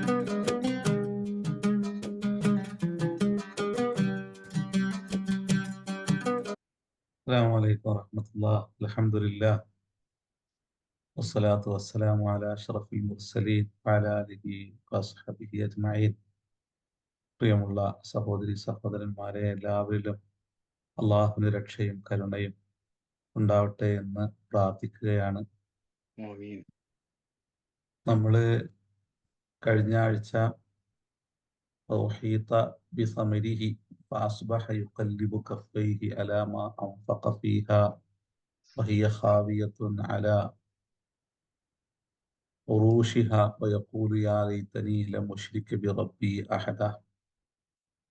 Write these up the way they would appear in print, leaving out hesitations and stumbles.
السلام عليكم ورحمة الله. الحمد لله والصلاة والسلام على أشرف المرسلين وعلى آله وصحبه أجمعين. പ്രിയമുള്ള സഹോദരി സഹോദരന്മാരെ, എല്ലാവരിലും അള്ളാഹുവിന്റെ രക്ഷയും കരുണയും ഉണ്ടാവട്ടെ എന്ന് പ്രാർത്ഥിക്കുകയാണ്. ആമീൻ. നമ്മൾ കഴിഞ്ഞ ആഴ്ച തൗഹീത ബിസമരിഹി ഫഅസ്ബഹ യുഖല്ലിബു കഫൈഹി അലാ മാ അൻഫഖ ഫീഹാ വഹിയ ഖാവിയത്തുൻ അലാ ഉറൂഷിഹ വയഖൂലു യാ ലൈതനീ ലം ഉശ്രിക ബിറബ്ബി അഹദ.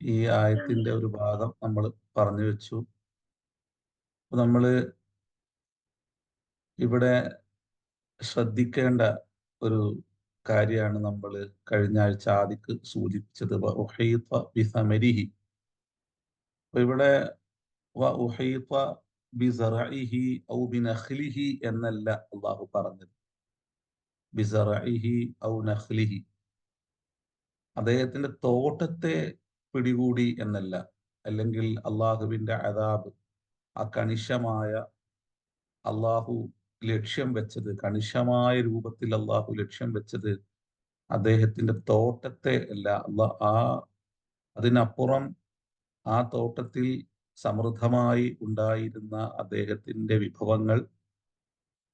ഈ ആയത്തിന്റെ ഒരു ഭാഗം നമ്മൾ പറഞ്ഞു വെച്ചു. നമ്മൾ ഇവിടെ ശ്രദ്ധിക്കേണ്ട ഒരു കാര്യമാണ് നമ്മൾ കഴിഞ്ഞ ആഴ്ച ആദിക്ക് സൂചിപ്പിച്ചത്. ബിസമരിഹി. അപ്പൊ ഇവിടെ ബിസറഇഹി ഔ ബിനഖ്ലിഹി എന്നല്ല അള്ളാഹു പറഞ്ഞത്. ബിസറഇഹി ഔ നഖ്ലിഹി, അദ്ദേഹത്തിന്റെ തോട്ടത്തെ പിടികൂടി എന്നല്ല, അല്ലെങ്കിൽ അള്ളാഹുവിന്റെ അദാബ്, ആ കണിശമായ അള്ളാഹു ലക്ഷ്യം വെച്ചത്, കണിശമായ രൂപത്തിൽ അള്ളാഹു ലക്ഷ്യം വെച്ചത് അദ്ദേഹത്തിന്റെ തോട്ടത്തെ അല്ല. അതിനപ്പുറം ആ തോട്ടത്തിൽ സമൃദ്ധമായി ഉണ്ടായിരുന്ന അദ്ദേഹത്തിന്റെ വിഭവങ്ങൾ,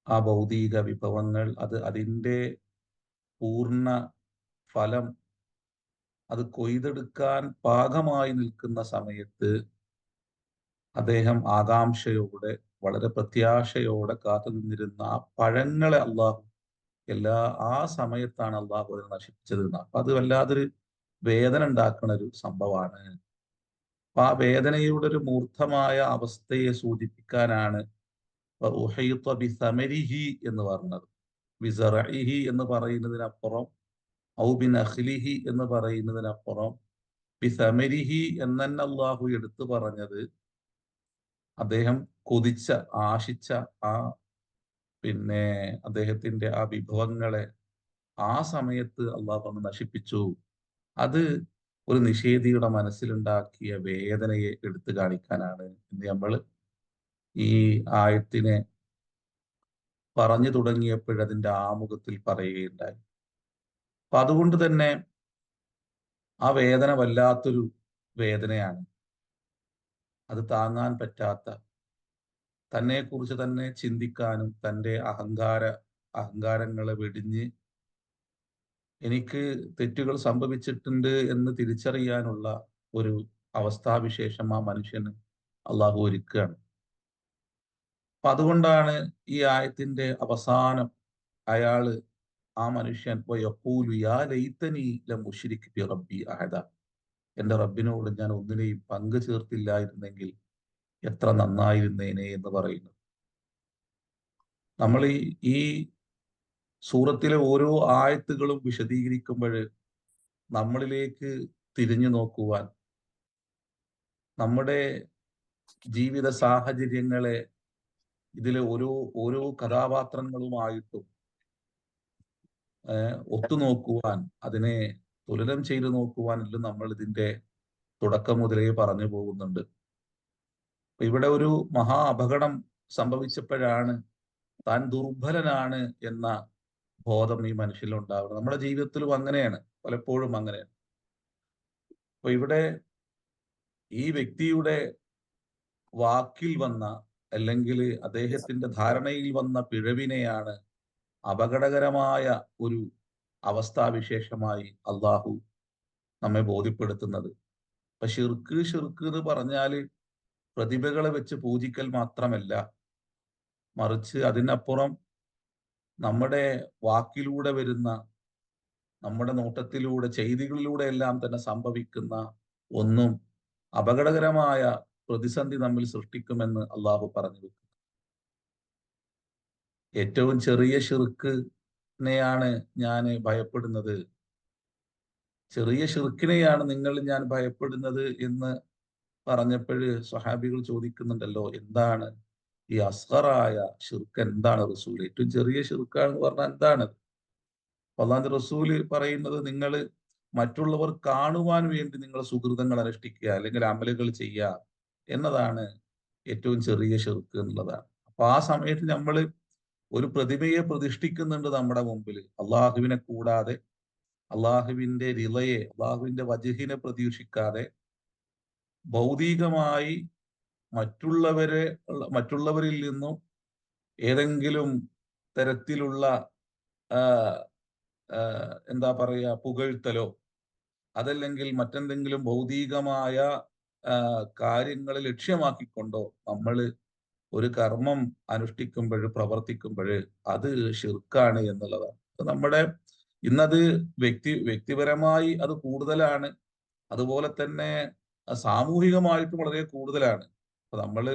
ആ ഭൗതിക വിഭവങ്ങൾ, അതിന്റെ പൂർണ്ണ ഫലം അത് കൊയ്തെടുക്കാൻ പാകമായി നിൽക്കുന്ന സമയത്ത് അദ്ദേഹം ആകാംക്ഷയോടെ, വളരെ പ്രത്യാശയോടെ കാത്തു നിന്നിരുന്ന ആ പഴങ്ങളെ അള്ളാഹു ആ സമയത്താണ് അള്ളാഹു അതിനെ നശിപ്പിച്ചത്. അപ്പൊ അത് വല്ലാതൊരു വേദന ഉണ്ടാക്കുന്ന ഒരു സംഭവമാണ്. അപ്പൊ ആ വേദനയുടെ ഒരു മൂർത്തമായ അവസ്ഥയെ സൂചിപ്പിക്കാനാണ് ബിസമരിഹി എന്ന് പറഞ്ഞത്. ബിസറഇഹി എന്ന് പറയുന്നതിനപ്പുറം, ഔ ബിനഖ്ലിഹി എന്ന് പറയുന്നതിനപ്പുറം ബിസമരിഹി എന്നെ അള്ളാഹു എടുത്തു പറഞ്ഞത് അദ്ദേഹം കൊതിച്ച, ആശിച്ച ആ അദ്ദേഹത്തിന്റെ ആ വിഭവങ്ങളെ ആ സമയത്ത് അള്ളാഹു ഒന്ന് നശിപ്പിച്ചു. അത് ഒരു നിഷേധിയുടെ മനസ്സിലുണ്ടാക്കിയ വേദനയെ എടുത്തു കാണിക്കാനാണ് ഇന്ന് നമ്മൾ ഈ ആയത്തിനെ പറഞ്ഞു തുടങ്ങിയപ്പോഴതിന്റെ ആമുഖത്തിൽ പറയുകയുണ്ടായി. അപ്പൊ അതുകൊണ്ട് തന്നെ ആ വേദന വല്ലാത്തൊരു വേദനയാണ്. അത് താങ്ങാൻ പറ്റാത്ത, തന്നെക്കുറിച്ച് തന്നെ ചിന്തിക്കാനും, തൻ്റെ അഹങ്കാരങ്ങളെ വെടിഞ്ഞ് എനിക്ക് തെറ്റുകൾ സംഭവിച്ചിട്ടുണ്ട് എന്ന് തിരിച്ചറിയാനുള്ള ഒരു അവസ്ഥാവിശേഷം ആ മനുഷ്യന് അള്ളാഹു ഒരുക്കുകയാണ്. അപ്പൊ അതുകൊണ്ടാണ് ഈ ആയത്തിന്റെ അവസാനം ആ മനുഷ്യൻ വയഖൂലു യാ ലൈതനീ ലം ഉശ്രിക് ബി റബ്ബി അഹദ, എന്റെ റബ്ബിനോട് ഞാൻ ഒന്നിനെയും പങ്കു ചേർത്തില്ലായിരുന്നെങ്കിൽ എത്ര നന്നായിരുന്നേനെ എന്ന് പറയുന്നു. നമ്മൾ ഈ സൂറത്തിലെ ഓരോ ആയത്തുകളും വിശദീകരിക്കുമ്പോൾ നമ്മളിലേക്ക് തിരിഞ്ഞു നോക്കുവാൻ, നമ്മുടെ ജീവിത സാഹചര്യങ്ങളെ ഇതിലെ ഓരോ കഥാപാത്രങ്ങളുമായിട്ടും ഒത്തുനോക്കുവാൻ, അതിനെ തുലനം ചെയ്തു നോക്കുവാൻ എല്ലാം നമ്മൾ ഇതിന്റെ തുടക്കം മുതലേ പറഞ്ഞു പോകുന്നുണ്ട്. ഇവിടെ ഒരു മഹാ അപകടം സംഭവിച്ചപ്പോഴാണ് താൻ ദുർബലനാണ് എന്ന ബോധം ഈ മനുഷ്യനിലുണ്ടാവുന്നത്. നമ്മുടെ ജീവിതത്തിലും അങ്ങനെയാണ്, പലപ്പോഴും അങ്ങനെയാണ്. അപ്പൊ ഇവിടെ ഈ വ്യക്തിയുടെ വാക്കിൽ വന്ന, അല്ലെങ്കിൽ അദ്ദേഹത്തിന്റെ ധാരണയിൽ വന്ന പിഴവിനെയാണ് അപകടകരമായ ഒരു അവസ്ഥാവിശേഷമായി അള്ളാഹു നമ്മെ ബോധ്യപ്പെടുത്തുന്നത്. അപ്പൊ ഷിർക്ക് എന്ന് പറഞ്ഞാല് പ്രതിഭകളെ വെച്ച് പൂജിക്കൽ മാത്രമല്ല, മറിച്ച് അതിനപ്പുറം നമ്മുടെ വാക്കിലൂടെ വരുന്ന, നമ്മുടെ നോട്ടത്തിലൂടെ, ചെയ്തികളിലൂടെ എല്ലാം തന്നെ സംഭവിക്കുന്ന ഒന്നും അപകടകരമായ പ്രതിസന്ധി നമ്മിൽ സൃഷ്ടിക്കുമെന്ന് അള്ളാഹു പറഞ്ഞു വെക്കുന്നു. ഏറ്റവും ചെറിയ ഷിർക്കിനെയാണ് ഞാൻ ഭയപ്പെടുന്നത്, ചെറിയ ഷിർക്കിനെയാണ് ഞാൻ ഭയപ്പെടുന്നത് എന്ന് പറഞ്ഞപ്പോഴ് സ്വഹാബികൾ ചോദിക്കുന്നുണ്ടല്ലോ, എന്താണ് ഈ അസ്ഗറായ ഷിർക്ക്, എന്താണ് റസൂൽ? ഏറ്റവും ചെറിയ ഷിർക്കാണെന്ന് പറഞ്ഞാൽ എന്താണ്? അള്ളാഹുവിന്റെ റസൂല് പറയുന്നത്, നിങ്ങൾ മറ്റുള്ളവർ കാണുവാൻ വേണ്ടി നിങ്ങൾ സുഹൃതങ്ങൾ അനുഷ്ഠിക്കുക അല്ലെങ്കിൽ അമലുകൾ ചെയ്യുക എന്നതാണ് ഏറ്റവും ചെറിയ ശിർക്ക് എന്നുള്ളതാണ്. അപ്പൊ ആ സമയത്ത് നമ്മൾ ഒരു പ്രതിമയെ പ്രതിഷ്ഠിക്കുന്നുണ്ട് നമ്മുടെ മുമ്പിൽ, അള്ളാഹുവിനെ കൂടാതെ, അള്ളാഹുവിന്റെ റിളയെ, അള്ളാഹുവിന്റെ വജഹിനെ പ്രതീക്ഷിക്കാതെ ഭൗതികമായി മറ്റുള്ളവരിൽ നിന്നും ഏതെങ്കിലും തരത്തിലുള്ള ആ, എന്താ പറയാ, പുകഴ്ത്തലോ അതല്ലെങ്കിൽ മറ്റെന്തെങ്കിലും ഭൗതികമായ കാര്യങ്ങൾ ലക്ഷ്യമാക്കിക്കൊണ്ടോ നമ്മൾ ഒരു കർമ്മം അനുഷ്ഠിക്കുമ്പോൾ, പ്രവർത്തിക്കുമ്പോൾ അത് ഷിർക്കാണ് എന്നുള്ളതാണ്. അത് നമ്മുടെ ഇന്നത് വ്യക്തിപരമായി അത് കൂടുതലാണ്. അതുപോലെ തന്നെ സാമൂഹികമായിട്ടും വളരെ കൂടുതലാണ്. അപ്പൊ നമ്മള്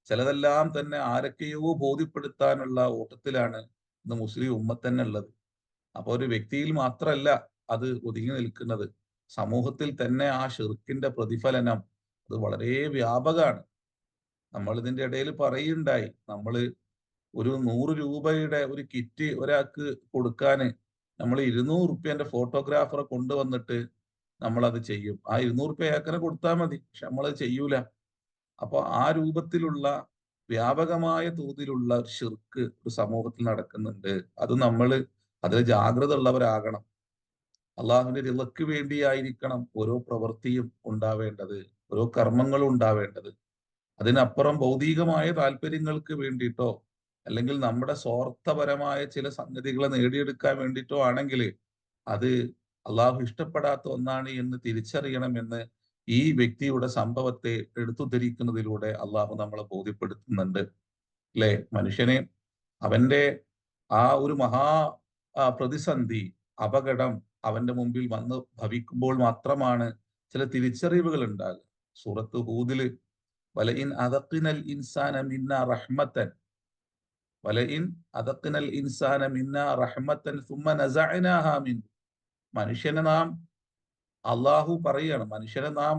ചിലതെല്ലാം തന്നെ ആരൊക്കെയോ ബോധ്യപ്പെടുത്താനുള്ള ഓട്ടത്തിലാണ് ഇന്ന് മുസ്ലിം ഉമ്മത്ത് തന്നെ ഉള്ളത്. അപ്പൊ ഒരു വ്യക്തിയിൽ മാത്രമല്ല അത് ഒതുങ്ങി നിൽക്കുന്നത്, സമൂഹത്തിൽ തന്നെ ആ ഷിർക്കിന്റെ പ്രതിഫലനം അത് വളരെ വ്യാപകമാണ്. നമ്മൾ ഇതിന്റെ ഇടയിൽ പറയുണ്ടായി, നമ്മള് ഒരു 100 രൂപയുടെ ഒരു കിറ്റ് ഒരാൾക്ക് കൊടുക്കാന് നമ്മൾ 200 റുപ്യന്റെ ഫോട്ടോഗ്രാഫറെ കൊണ്ടുവന്നിട്ട് നമ്മൾ അത് ചെയ്യും. ആ 200 റുപ്യ അയാൾക്കനെ കൊടുത്താൽ മതി, പക്ഷെ നമ്മളത് ചെയ്യൂല. അപ്പൊ ആ രൂപത്തിലുള്ള വ്യാപകമായ തോതിലുള്ള ഒരു ഷിർക്ക് ഒരു സമൂഹത്തിൽ നടക്കുന്നുണ്ട്. അത് നമ്മൾ അതിൽ ജാഗ്രത ഉള്ളവരാകണം. അള്ളാഹുവിന്റെ റിളക്ക് വേണ്ടിയായിരിക്കണം ഓരോ പ്രവൃത്തിയും ഉണ്ടാവേണ്ടത്, ഓരോ കർമ്മങ്ങളും ഉണ്ടാവേണ്ടത്. അതിനപ്പുറം ഭൗതികമായ താല്പര്യങ്ങൾക്ക് വേണ്ടിയിട്ടോ അല്ലെങ്കിൽ നമ്മുടെ സ്വാർത്ഥപരമായ ചില സംഗതികളെ നേടിയെടുക്കാൻ വേണ്ടിയിട്ടോ ആണെങ്കിൽ അത് അള്ളാഹു ഇഷ്ടപ്പെടാത്ത ഒന്നാണ് എന്ന് തിരിച്ചറിയണമെന്ന് ഈ വ്യക്തിയുടെ സംഭവത്തെ എടുത്തുദ്ധരിക്കുന്നതിലൂടെ അള്ളാഹു നമ്മളെ ബോധ്യപ്പെടുത്തുന്നുണ്ട്. അല്ലെ? മനുഷ്യനെ അവന്റെ ആ ഒരു മഹാ പ്രതിസന്ധി, അപകടം അവന്റെ മുമ്പിൽ വന്ന് ഭവിക്കുമ്പോൾ മാത്രമാണ് ചില തിരിച്ചറിവുകൾ ഉണ്ടാകുക. സൂറത്ത് ഹൂദില് വലഇൻ അദഖ്നൽ ഇൻസാന മിന്നാ റഹ്മത്തൻ വലഇൻ അദഖ്നൽ ഇൻസാന മിന്നാ റഹ്മത്തൻ സുമ്മ നസഅനാഹാ മിൻ, മനുഷ്യനെ നാം, അള്ളാഹു പറയാണ്, മനുഷ്യനെ നാം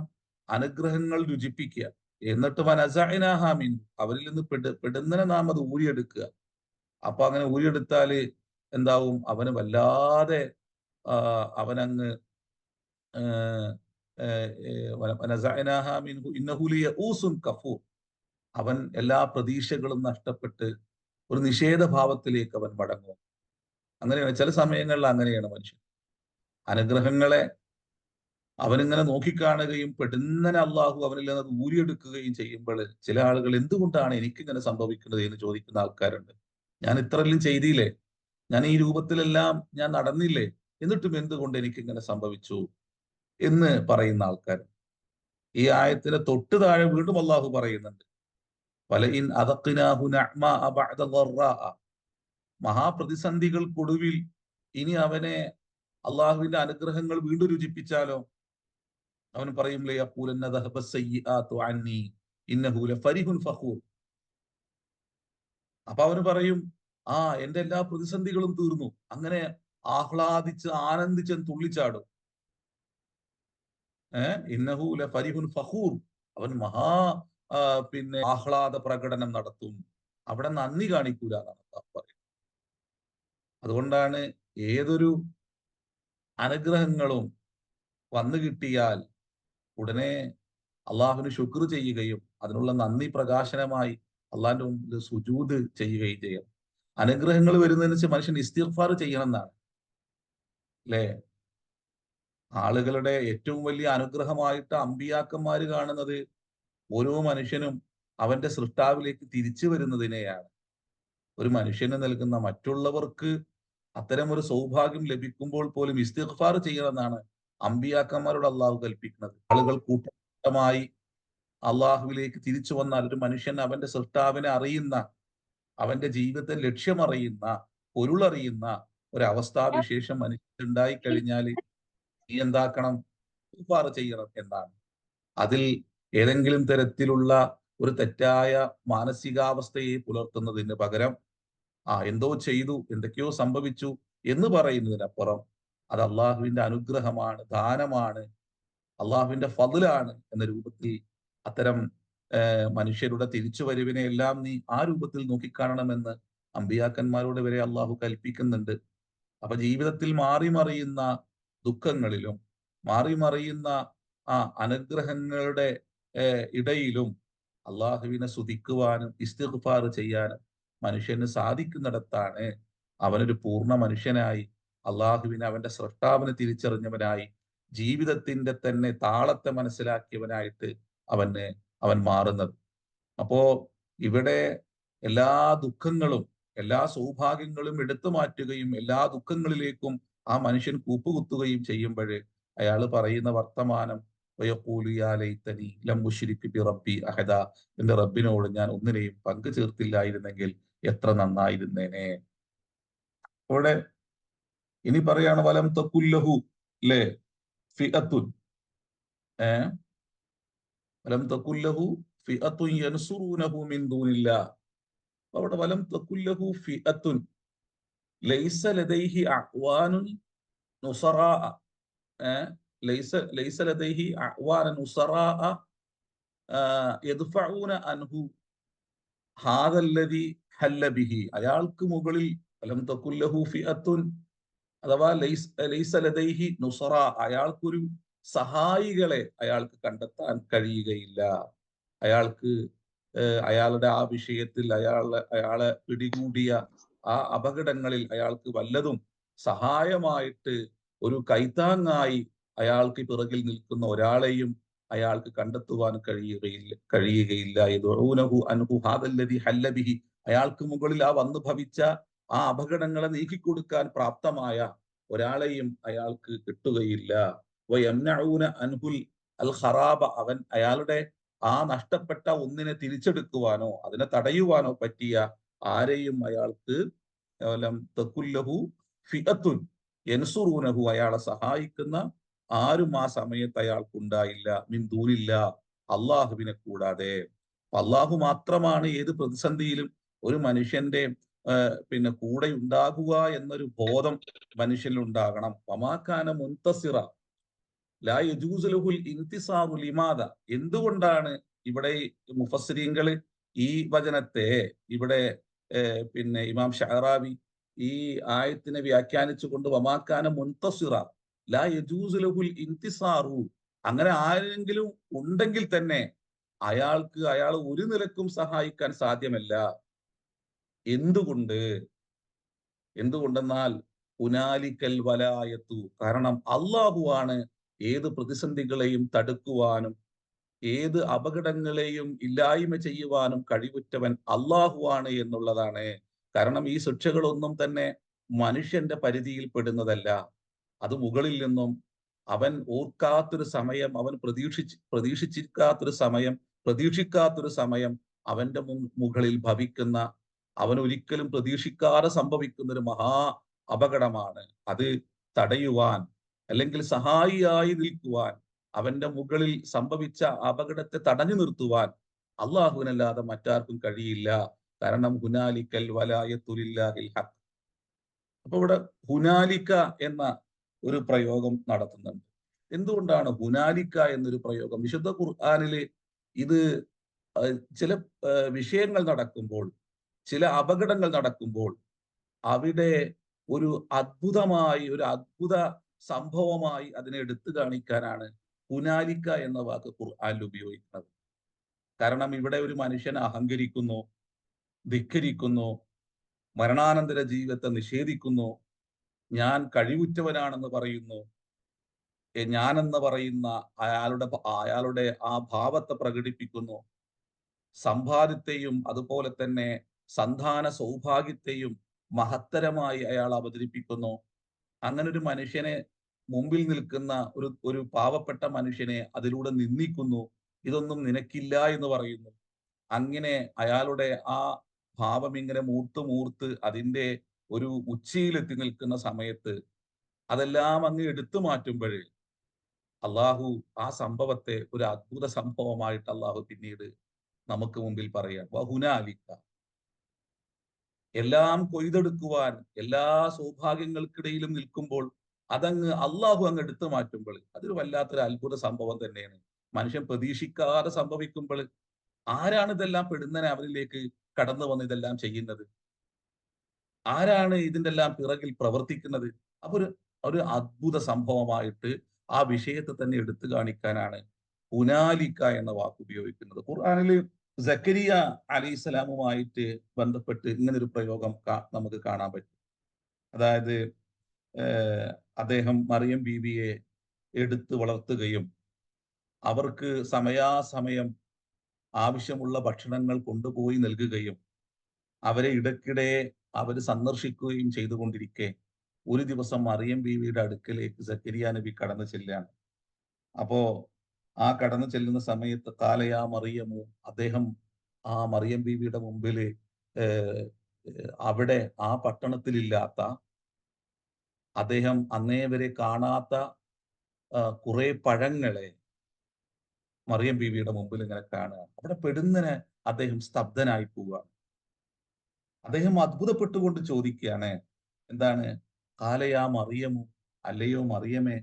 അനുഗ്രഹങ്ങൾ രുചിപ്പിക്കുക, എന്നിട്ട് വനസഅനാഹാ മിൻ, അവരിൽ നിന്ന് പെടുന്നതിനെ നാം അത് ഊരിയെടുക്കുക. അപ്പൊ അങ്ങനെ ഊരിയെടുത്താല് എന്താവും? അവന് വല്ലാതെ അവനങ്ങ് വനസഅനാഹാ മിൻഹു ഇന്നഹു ലയഊസുൻ കഫൂർ, അവൻ എല്ലാ പ്രതീക്ഷകളും നഷ്ടപ്പെട്ട് ഒരു നിഷേധ ഭാവത്തിലേക്ക് അവൻ മടങ്ങും. അങ്ങനെയാണ് ചില സമയങ്ങളിൽ, അങ്ങനെയാണ് മനുഷ്യൻ. അനുഗ്രഹങ്ങളെ അവനിങ്ങനെ നോക്കിക്കാണുകയും പെടുന്നനെ അള്ളാഹു അവനിൽ നിന്ന് അത് ഊരിയെടുക്കുകയും ചെയ്യുമ്പോൾ ചില ആളുകൾ എന്തുകൊണ്ടാണ് എനിക്കിങ്ങനെ സംഭവിക്കുന്നത് എന്ന് ചോദിക്കുന്ന ആൾക്കാരുണ്ട്. ഞാൻ ഇത്രയെല്ലാം ചെയ്തില്ലേ, ഞാൻ ഈ രൂപത്തിലെല്ലാം ഞാൻ നടന്നില്ലേ, എന്നിട്ടും എന്തുകൊണ്ട് എനിക്കിങ്ങനെ സംഭവിച്ചു എന്ന് പറയുന്ന ആൾക്കാർ. ഈ ആയത്തിന് തൊട്ട് താഴെ വീണ്ടും അള്ളാഹു പറയുന്നുണ്ട്, വലഇൻ അദഖ്നാഹു നഅ്മാഅ ബഅദ ളറാഅ, മഹാപ്രതിസന്ധികൾക്കൊടുവിൽ ഇനി അവനെ അള്ളാഹുവിന്റെ അനുഗ്രഹങ്ങൾ വീണ്ടും രുചിപ്പിച്ചാലോ, അവൻ പറയും ലയഖൂലന്ന ദഹബ സയ്യിആതു അന്നി ഇന്നഹു ലഫരിഹുൻ ഫഖൂർ. അപ്പൊ അവന് പറയും, ആ എന്റെ എല്ലാ പ്രതിസന്ധികളും തീർന്നു, അങ്ങനെ ആഹ്ലാദിച്ച് ആനന്ദിച്ച് തുള്ളിച്ചാടും. ഇന്നഹു ലഫരിഹുൻ ഫഖൂർ, അവൻ മഹാ പിന്നെ ആഹ്ലാദ പ്രകടനം നടത്തും. അവിടെ നന്ദി കാണിക്കൂല എന്നാണ് അള്ളാഹു പറയുന്നത്. അതുകൊണ്ടാണ് ഏതൊരു അനുഗ്രഹങ്ങളും വന്നു കിട്ടിയാൽ ഉടനെ അള്ളാഹുവിന് ശുക്ർ ചെയ്യുകയും അതിനുള്ള നന്ദി പ്രകാശനമായി അള്ളാഹിന്റെ മുമ്പിൽ സുജൂദ് ചെയ്യുകയും ചെയ്യണം. അനുഗ്രഹങ്ങൾ വരുന്നതിന് മനുഷ്യൻ ഇസ്തിഗ്ഫാർ ചെയ്യണം എന്നാണ്, അല്ലെ? ആളുകളുടെ ഏറ്റവും വലിയ അനുഗ്രഹമായിട്ട് അമ്പിയാക്കന്മാര് കാണുന്നത് ഓരോ മനുഷ്യനും അവന്റെ സൃഷ്ടാവിലേക്ക് തിരിച്ചു വരുന്നതിനെയാണ്. ഒരു മനുഷ്യന് നൽകുന്ന മറ്റുള്ളവർക്ക് അത്തരം ഒരു സൗഭാഗ്യം ലഭിക്കുമ്പോൾ പോലും ഇസ്തിഗ്ഫാർ ചെയ്യണമെന്നാണ് അമ്പിയാക്കന്മാരോട് അള്ളാഹു കൽപ്പിക്കുന്നത്. ആളുകൾ കൂട്ടമായി അള്ളാഹുവിലേക്ക് തിരിച്ചു വന്നാൽ ഒരു മനുഷ്യൻ അവന്റെ സൃഷ്ടാവിനെ അറിയുന്ന, അവന്റെ ജീവിതത്തെ ലക്ഷ്യമറിയുന്ന, പൊരുളറിയുന്ന ഒരവസ്ഥാവിശേഷം മനുഷ്യൻ ഉണ്ടായി കഴിഞ്ഞാൽ നീ എന്താക്കണം? ഇസ്തിഗ്ഫാർ ചെയ്യണം എന്നാണ്. അതിൽ ഏതെങ്കിലും തരത്തിലുള്ള ഒരു തെറ്റായ മാനസികാവസ്ഥയെ പുലർത്തുന്നതിന് പകരം എന്തോ ചെയ്തു, എന്തൊക്കെയോ സംഭവിച്ചു എന്ന് പറയുന്നതിനപ്പുറം അത് അള്ളാഹുവിന്റെ അനുഗ്രഹമാണ്, ദാനമാണ്, അള്ളാഹുവിന്റെ ഫضലാണ് എന്ന രൂപത്തിൽ അത്തരം മനുഷ്യരുടെ തിരിച്ചുവരവിനെ എല്ലാം നീ ആ രൂപത്തിൽ നോക്കിക്കാണണമെന്ന് അമ്പിയാക്കന്മാരോട് വരെ അള്ളാഹു കൽപ്പിക്കുന്നുണ്ട്. അപ്പൊ ജീവിതത്തിൽ മാറി മറിയുന്ന ദുഃഖങ്ങളിലും മാറി മറിയുന്ന ആ അനുഗ്രഹങ്ങളുടെ ഇടയിലും അള്ളാഹുവിനെ സ്തുതിക്കുവാനും ഇസ്തിഗ്ഫാർ ചെയ്യാനും മനുഷ്യന് സാധിക്കുന്നിടത്താണ് അവനൊരു പൂർണ്ണ മനുഷ്യനായി, അള്ളാഹുവിനെ അവന്റെ സ്രഷ്ടാവിനെ തിരിച്ചറിഞ്ഞവനായി, ജീവിതത്തിന്റെ തന്നെ താളത്തെ മനസ്സിലാക്കിയവനായിട്ട് അവൻ മാറുന്നത്. അപ്പോ ഇവിടെ എല്ലാ ദുഃഖങ്ങളും എല്ലാ സൗഭാഗ്യങ്ങളും എടുത്തു മാറ്റുകയും എല്ലാ ദുഃഖങ്ങളിലേക്കും ആ മനുഷ്യൻ കൂപ്പുകുത്തുകയും ചെയ്യുമ്പോൾ അയാൾ പറയുന്ന വർത്തമാനം വയഖൂലു യാ ലൈതനി ലം ഉശ്രിക് ബി റബ്ബി അഹദ, എന്റെ റബ്ബിനോട് ഞാൻ ഒന്നിനെയും പങ്കു ചേർത്തില്ലായിരുന്നെങ്കിൽ എത്ര നന്നായിരുന്നേനെ. അവിടെ ഇനി പറയാണ് വലം തകുല്ലഹു ലെ ഫിഅത്തുൻ, ഏഹ് വലം തകുല്ലഹു ഫിഅത്തുൻ യൻസുറൂനഹു മിൻ ദൂനില്ലാഹ്. അവിടെ വലം തകുല്ലഹു ഫിഅത്തുൻ ലൈസ ലദൈഹി അഅ്വാനുൻ നുസറാ, ലൈസ ലദൈഹി അഅ്വാന നുസറാ യദ്ഫഊന അൻഹു ഹാദല്ലദി ഹല്ല ബിഹി. അയാൾക്ക് മുകളിൽ വലം തകുല്ലഹു ഫിഅത്തുൻ അഥവാ ലൈസ ലദൈഹി നുസറ, അയാൾക്കൊരു സഹായികളെ അയാൾക്ക് കണ്ടെത്താൻ കഴിയുകയില്ല. അയാൾക്ക് അയാളുടെ ആ വിഷയത്തിൽ അയാളെ പിടികൂടിയ ആ അപകടങ്ങളിൽ അയാൾക്ക് വല്ലതും സഹായമായിട്ട് ഒരു കൈത്താങ്ങായി അയാൾക്ക് പിറകിൽ നിൽക്കുന്ന ഒരാളെയും അയാൾക്ക് കണ്ടെത്തുവാൻ കഴിയുകയില്ല. യദ്ഊനഹു അൻഹു ഹാദല്ലദി ഹല്ല ബിഹി, അയാൾക്ക് മുകളിൽ ആ വന്നു ഭവിച്ച ആ അപകടങ്ങളെ നീക്കിക്കൊടുക്കാൻ പ്രാപ്തമായ ഒരാളെയും അയാൾക്ക് കിട്ടുകയില്ല. വയംനഊന അൻഹുൽ അൽ ഖറാബ, അയാളുടെ ആ നഷ്ടപ്പെട്ട ഒന്നിനെ തിരിച്ചെടുക്കുവാനോ അതിനെ തടയുവാനോ പറ്റിയ ആരെയും അയാൾക്ക് ലം തകുല്ലഹു ഫിഅത്തുൻ യൻസുറൂനഹു, അയാളെ സഹായിക്കുന്ന ആരും ആ സമയത്ത് അയാൾക്കുണ്ടായില്ല മിൻ ദൂനില്ല, അള്ളാഹുവിനെ കൂടാതെ. അള്ളാഹു മാത്രമാണ് ഏത് പ്രതിസന്ധിയിലും ഒരു മനുഷ്യന്റെ പിന്നെ കൂടെ ഉണ്ടാകുക എന്നൊരു ബോധം മനുഷ്യനിൽ ഉണ്ടാകണം. വമാക്കാന മുൻതസിറ ലാ യജൂസു ലഹുൽ ഇന്തിസാറു ലിമാദ, എന്തുകൊണ്ടാണ് ഇവിടെ മുഫസ്സിരീങ്ങൾ ഈ വചനത്തെ ഇവിടെ പിന്നെ ഇമാം ഷഅറാബി ഈ ആയത്തിനെ വ്യാഖ്യാനിച്ചുകൊണ്ട് വമാക്കാന മുൻതസിറ ലാ യജൂസു ലഹുൽ ഇന്തിസാറു, അങ്ങനെ ആരെങ്കിലും ഉണ്ടെങ്കിൽ തന്നെ അയാൾ ഒരു നിലക്കും സഹായിക്കാൻ സാധ്യമല്ല. എന്തുകൊണ്ടെന്നാൽ ഉനാലിക്കൽ വലായത്തു, കാരണം അള്ളാഹുവാണ് ഏത് പ്രതിസന്ധികളെയും തടുക്കുവാനും ഏത് അപകടങ്ങളെയും ഇല്ലായ്മ ചെയ്യുവാനും കഴിവുറ്റവൻ അള്ളാഹുവാണ് എന്നുള്ളതാണ്. കാരണം ഈ ശിക്ഷകളൊന്നും തന്നെ മനുഷ്യന്റെ പരിധിയിൽ പെടുന്നതല്ല. അത് മുകളിൽ നിന്നും അവൻ ഓർക്കാത്തൊരു സമയം, അവൻ പ്രതീക്ഷിക്കാത്തൊരു സമയം അവന്റെ മുകളിൽ ഭവിക്കുന്ന, അവൻ ഒരിക്കലും പ്രതീക്ഷിക്കാതെ സംഭവിക്കുന്ന ഒരു മഹാ അപകടമാണ്. അത് തടയുവാൻ അല്ലെങ്കിൽ സഹായിയായി നിൽക്കുവാൻ, അവന്റെ മുകളിൽ സംഭവിച്ച അപകടത്തെ തടഞ്ഞു നിർത്തുവാൻ അള്ളാഹുവിനല്ലാതെ മറ്റാർക്കും കഴിയില്ല. കാരണം ഹുനാലിക്കൽ വലായത്തു ലില്ലാഹിൽ ഹഖ്. അപ്പൊ ഇവിടെ ഹുനാലിക്ക എന്ന ഒരു പ്രയോഗം നടത്തുന്നുണ്ട്. എന്തുകൊണ്ടാണ് ഹുനാലിക്ക എന്നൊരു പ്രയോഗം? വിശുദ്ധ ഖുർആനില് ഇത് ചില വിഷയങ്ങൾ നടക്കുമ്പോൾ, ചില അപകടങ്ങൾ നടക്കുമ്പോൾ അവിടെ ഒരു അദ്ഭുത സംഭവമായി അതിനെ എടുത്തു കാണിക്കാനാണ് ഹുനാലിക്ക എന്ന വാക്ക് ഖുർആനിൽ ഉപയോഗിക്കുന്നത്. കാരണം ഇവിടെ ഒരു മനുഷ്യൻ അഹങ്കരിക്കുന്നു, ധിക്കരിക്കുന്നു, മരണാനന്തര ജീവിതത്തെ നിഷേധിക്കുന്നു, ഞാൻ കഴിവുറ്റവനാണെന്ന് പറയുന്നു, ഞാനെന്ന് പറയുന്ന അയാളുടെ ആ ഭാവത്തെ പ്രകടിപ്പിക്കുന്നു, സമ്പാദ്യത്തെയും അതുപോലെ തന്നെ സന്താന സൗഭാഗ്യത്തെയും മഹത്തരമായി അയാൾ അവതരിപ്പിക്കുന്നു. അങ്ങനെ ഒരു മനുഷ്യനെ, മുമ്പിൽ നിൽക്കുന്ന ഒരു പാവപ്പെട്ട മനുഷ്യനെ അതിലൂടെ നിന്ദിക്കുന്നു, ഇതൊന്നും നിനക്കില്ല എന്ന് പറയുന്നു. അങ്ങനെ അയാളുടെ ആ ഭാവം ഇങ്ങനെ മൂർത്ത് അതിന്റെ ഒരു ഉച്ചിയിലെത്തി നിൽക്കുന്ന സമയത്ത് അതെല്ലാം അങ്ങ് എടുത്തു മാറ്റുമ്പോൾ അള്ളാഹു ആ സംഭവത്തെ ഒരു അദ്ഭുത സംഭവമായിട്ട് അള്ളാഹു പിന്നീട് നമുക്ക് മുമ്പിൽ പറയാം. വഹുനാലിക്ക, എല്ലാം കൊയ്തെടുക്കുവാൻ എല്ലാ സൗഭാഗ്യങ്ങൾക്കിടയിലും നിൽക്കുമ്പോൾ അതങ്ങ് അള്ളാഹു അങ്ങ് എടുത്തു മാറ്റുമ്പോൾ അതൊരു വല്ലാത്തൊരു അത്ഭുത സംഭവം തന്നെയാണ്. മനുഷ്യൻ പ്രതീക്ഷിക്കാതെ സംഭവിക്കുമ്പോൾ ആരാണ് ഇതെല്ലാം പെടുന്നതിനെ അവരിലേക്ക് കടന്നു വന്ന് ഇതെല്ലാം ചെയ്യുന്നത്? ആരാണ് ഇതിന്റെ എല്ലാം പിറകിൽ പ്രവർത്തിക്കുന്നത്? അപ്പൊ ഒരു ഒരു അദ്ഭുത സംഭവമായിട്ട് ആ വിഷയത്തെ തന്നെ എടുത്തു കാണിക്കാനാണ് ഹുനാലിക്ക എന്ന വാക്ക് ഉപയോഗിക്കുന്നത്. ഖുർആനില് സക്കരിയ അലൈഹിസ്സലാമുമായിട്ട് ബന്ധപ്പെട്ട് ഇങ്ങനൊരു പ്രയോഗം നമുക്ക് കാണാൻ പറ്റും. അതായത് ഏഹ്, അദ്ദേഹം മറിയം ബീവിയെ എടുത്ത് വളർത്തുകയും അവർക്ക് സമയാസമയം ആവശ്യമുള്ള ഭക്ഷണങ്ങൾ കൊണ്ടുപോയി നൽകുകയും അവരെ ഇടയ്ക്കിടെ അവര് സന്ദർശിക്കുകയും ചെയ്തുകൊണ്ടിരിക്കെ ഒരു ദിവസം മറിയം ബീവിയുടെ അടുക്കലേക്ക് സക്കരിയ നബി കടന്നു ചെല്ലുകയാണ്. അപ്പോ ആ കടന്നു ചെല്ലുന്ന സമയത്ത് കാലയാ മറിയമു, അദ്ദേഹം ആ മറിയം ബീവിയുടെ മുമ്പില് ഏഹ്, അവിടെ ആ പട്ടണത്തിലില്ലാത്ത, അദ്ദേഹം അന്നേ വരെ കാണാത്ത കുറെ പഴങ്ങളെ മറിയം ബീവിയുടെ മുമ്പിൽ ഇങ്ങനെ കാണുകയാണ്. അവിടെ പെടുന്നനെ അദ്ദേഹം സ്തബ്ധനായി പോവുകയാണ്. അദ്ദേഹം അത്ഭുതപ്പെട്ടുകൊണ്ട് ചോദിക്കുകയാണ്, എന്താണ്? "ഖാലയാ മറിയമു, അല്ലയോ മറിയമേ,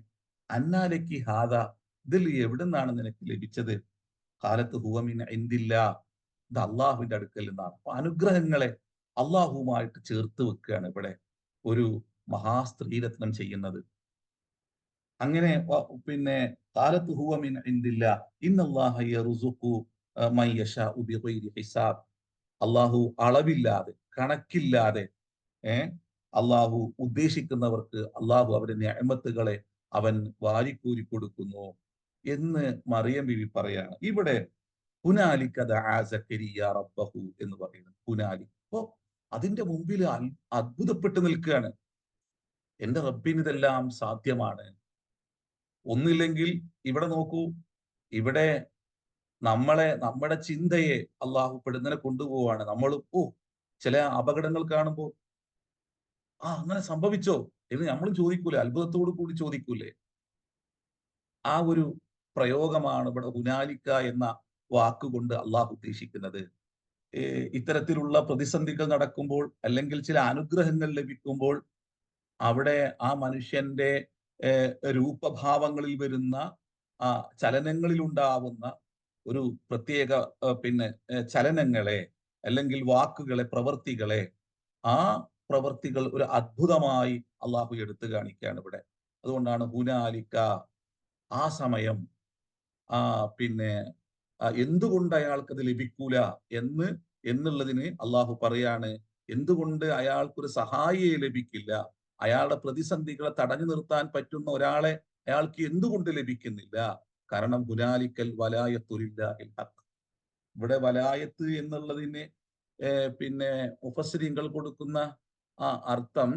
അന്നാ ലക്കി ഹാദാ, ഇതിൽ എവിടുന്നാണ് നിനക്ക് ലഭിച്ചത്?" ഖാലത്ത് ഹുവ മിൻ ഇൻദില്ലാ, ഇത് അള്ളാഹുവിന്റെ അടുക്കൽ നിന്നാണ്. അപ്പൊ അനുഗ്രഹങ്ങളെ അള്ളാഹുവുമായിട്ട് ചേർത്ത് വെക്കുകയാണ് ഇവിടെ ഒരു മഹാസ്ത്രീരത്നം ചെയ്യുന്നത്. അങ്ങനെ പിന്നെ ഖാലത്ത് ഹുവ മിൻ ഇൻദില്ലാ ഇന്നല്ലാഹ യർസുഖു മൻ യശാഉ ബിഗൈരി ഹിസാബ്. അള്ളാഹു അളവില്ലാതെ, കണക്കില്ലാതെ, അള്ളാഹു ഉദ്ദേശിക്കുന്നവർക്ക് അള്ളാഹു അവരുടെ നിഅമത്തുകളെ അവൻ വാരിക്കോരി കൊടുക്കുന്നു എന്ന് മറിയം ബീവി പറയാണ്. ഇവിടെ ഹുനാലിക ദഅ സക്കരിയ റബ്ബഹു എന്ന് പറയുന്നത് ഹുനാലി. അപ്പോ അതിന്റെ മുമ്പിൽ അത്ഭുതപ്പെട്ട് നിൽക്കുകയാണ്. എന്റെ റബ്ബിന് ഇതെല്ലാം സാധ്യമാണ്. ഒന്നില്ലെങ്കിൽ ഇവിടെ നോക്കൂ, ഇവിടെ നമ്മുടെ ചിന്തയെ അള്ളാഹു പെടുന്നനെ കൊണ്ടുപോവാണ്. നമ്മൾ ചില അപകടങ്ങൾ കാണുമ്പോൾ അങ്ങനെ സംഭവിച്ചോ എന്ന് നമ്മളും ചോദിക്കൂലേ, അത്ഭുതത്തോടു കൂടി ചോദിക്കൂലേ? ആ ഒരു പ്രയോഗമാണ് ഇവിടെ ഹുനാലിക്ക എന്ന വാക്കുകൊണ്ട് അള്ളാഹു ഉദ്ദേശിക്കുന്നത്. ഇത്തരത്തിലുള്ള പ്രതിസന്ധികൾ നടക്കുമ്പോൾ അല്ലെങ്കിൽ ചില അനുഗ്രഹങ്ങൾ ലഭിക്കുമ്പോൾ അവിടെ ആ മനുഷ്യന്റെ രൂപഭാവങ്ങളിൽ വരുന്ന ആ ചലനങ്ങളിൽ ഉണ്ടാവുന്ന ഒരു പ്രത്യേക പിന്നെ ചലനങ്ങളെ അല്ലെങ്കിൽ വാക്കുകളെ, പ്രവർത്തികളെ, ആ പ്രവർത്തികൾ ഒരു അത്ഭുതമായി അള്ളാഹു എടുത്തു കാണിക്കുകയാണ് ഇവിടെ. അതുകൊണ്ടാണ് ഹുനാലിക്ക, ആ സമയം, ആ പിന്നെ എന്തുകൊണ്ട് അയാൾക്കത് ലഭിക്കൂല എന്ന് എന്നുള്ളതിന് അള്ളാഹു പറയാണ്. എന്തുകൊണ്ട് അയാൾക്കൊരു സഹായിയെ ലഭിക്കില്ല? അയാളുടെ പ്രതിസന്ധികളെ തടഞ്ഞു നിർത്താൻ പറ്റുന്ന ഒരാളെ അയാൾക്ക് എന്തുകൊണ്ട് ലഭിക്കുന്നില്ല? കാരണം ഹുനാലിക്കൽ വലായത്തുലില്ലാഹിൽ ഹഖ്. ഇവിടെ വലായത്ത് എന്നുള്ളതിന് പിന്നെ മുഫസ്സിരീങ്ങൾ കൊടുക്കുന്ന അർത്ഥം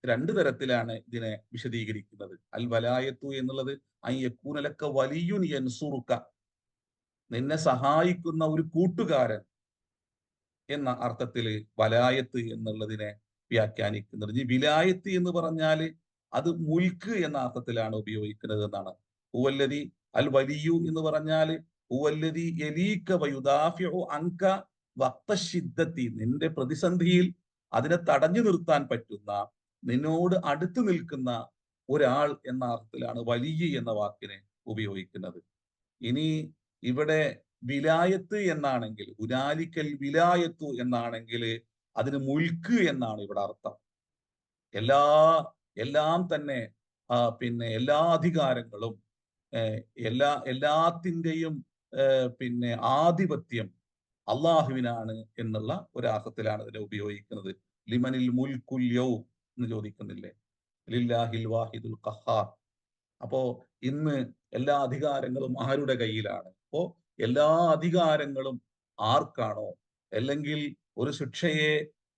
രണ്ട് തരത്തിലാണ് ഇതിനെ വിശദീകരിക്കുന്നത്. അൽ വലായത്തു എന്നുള്ളത് യകൂനലക വലിയുൻ യൻസുറുക, നിന്നെ സഹായിക്കുന്ന ഒരു കൂട്ടുകാരൻ എന്ന അർത്ഥത്തിൽ വലായത്ത് എന്നുള്ളതിനെ വ്യാഖ്യാനിക്കുന്നത്. ഇനി വിലായത്ത് എന്ന് പറഞ്ഞാല് അത് മുൽക്ക് എന്ന അർത്ഥത്തിലാണ് ഉപയോഗിക്കുന്നത് എന്നാണ്. ഹുവല്ലദി അൽ വലിയു എന്ന് പറഞ്ഞാല് ഹുവല്ലദി യലീക വയുദാഫിഉ അൻക വഖ്തശിദ്ദത്തി, നിന്റെ പ്രതിസന്ധിയിൽ അതിനെ തടഞ്ഞു നിർത്താൻ പറ്റുന്ന, നിന്നോട് അടുത്ത് നിൽക്കുന്ന ഒരാൾ എന്ന അർത്ഥത്തിലാണ് വലിയ എന്ന വാക്കിനെ ഉപയോഗിക്കുന്നത്. ഇനി ഇവിടെ വിലായത്ത് എന്നാണെങ്കിൽ, ഹുനാലിക്കൽ വിലായത്തു എന്നാണെങ്കിൽ അതിന് മുൽക്ക് എന്നാണ് ഇവിടെ അർത്ഥം. എല്ലാ എല്ലാം തന്നെ പിന്നെ എല്ലാ അധികാരങ്ങളും, എല്ലാത്തിന്റെയും പിന്നെ ആധിപത്യം അള്ളാഹുവിനാണ് എന്നുള്ള ഒരർത്ഥത്തിലാണ് ഇതിനെ ഉപയോഗിക്കുന്നത്. ലിമനിൽ മുൽക്കുൽ യൗം എന്ന് ചോദിക്കുന്നില്ലേ? ലില്ലാഹിൽ വാഹിദുൽ ഖഹാർ. അപ്പോ ഇന്ന് എല്ലാ അധികാരങ്ങളും ആരുടെ കയ്യിലാണ്? അപ്പോ എല്ലാ അധികാരങ്ങളും ആർക്കാണോ, അല്ലെങ്കിൽ ഒരു ശിക്ഷയെ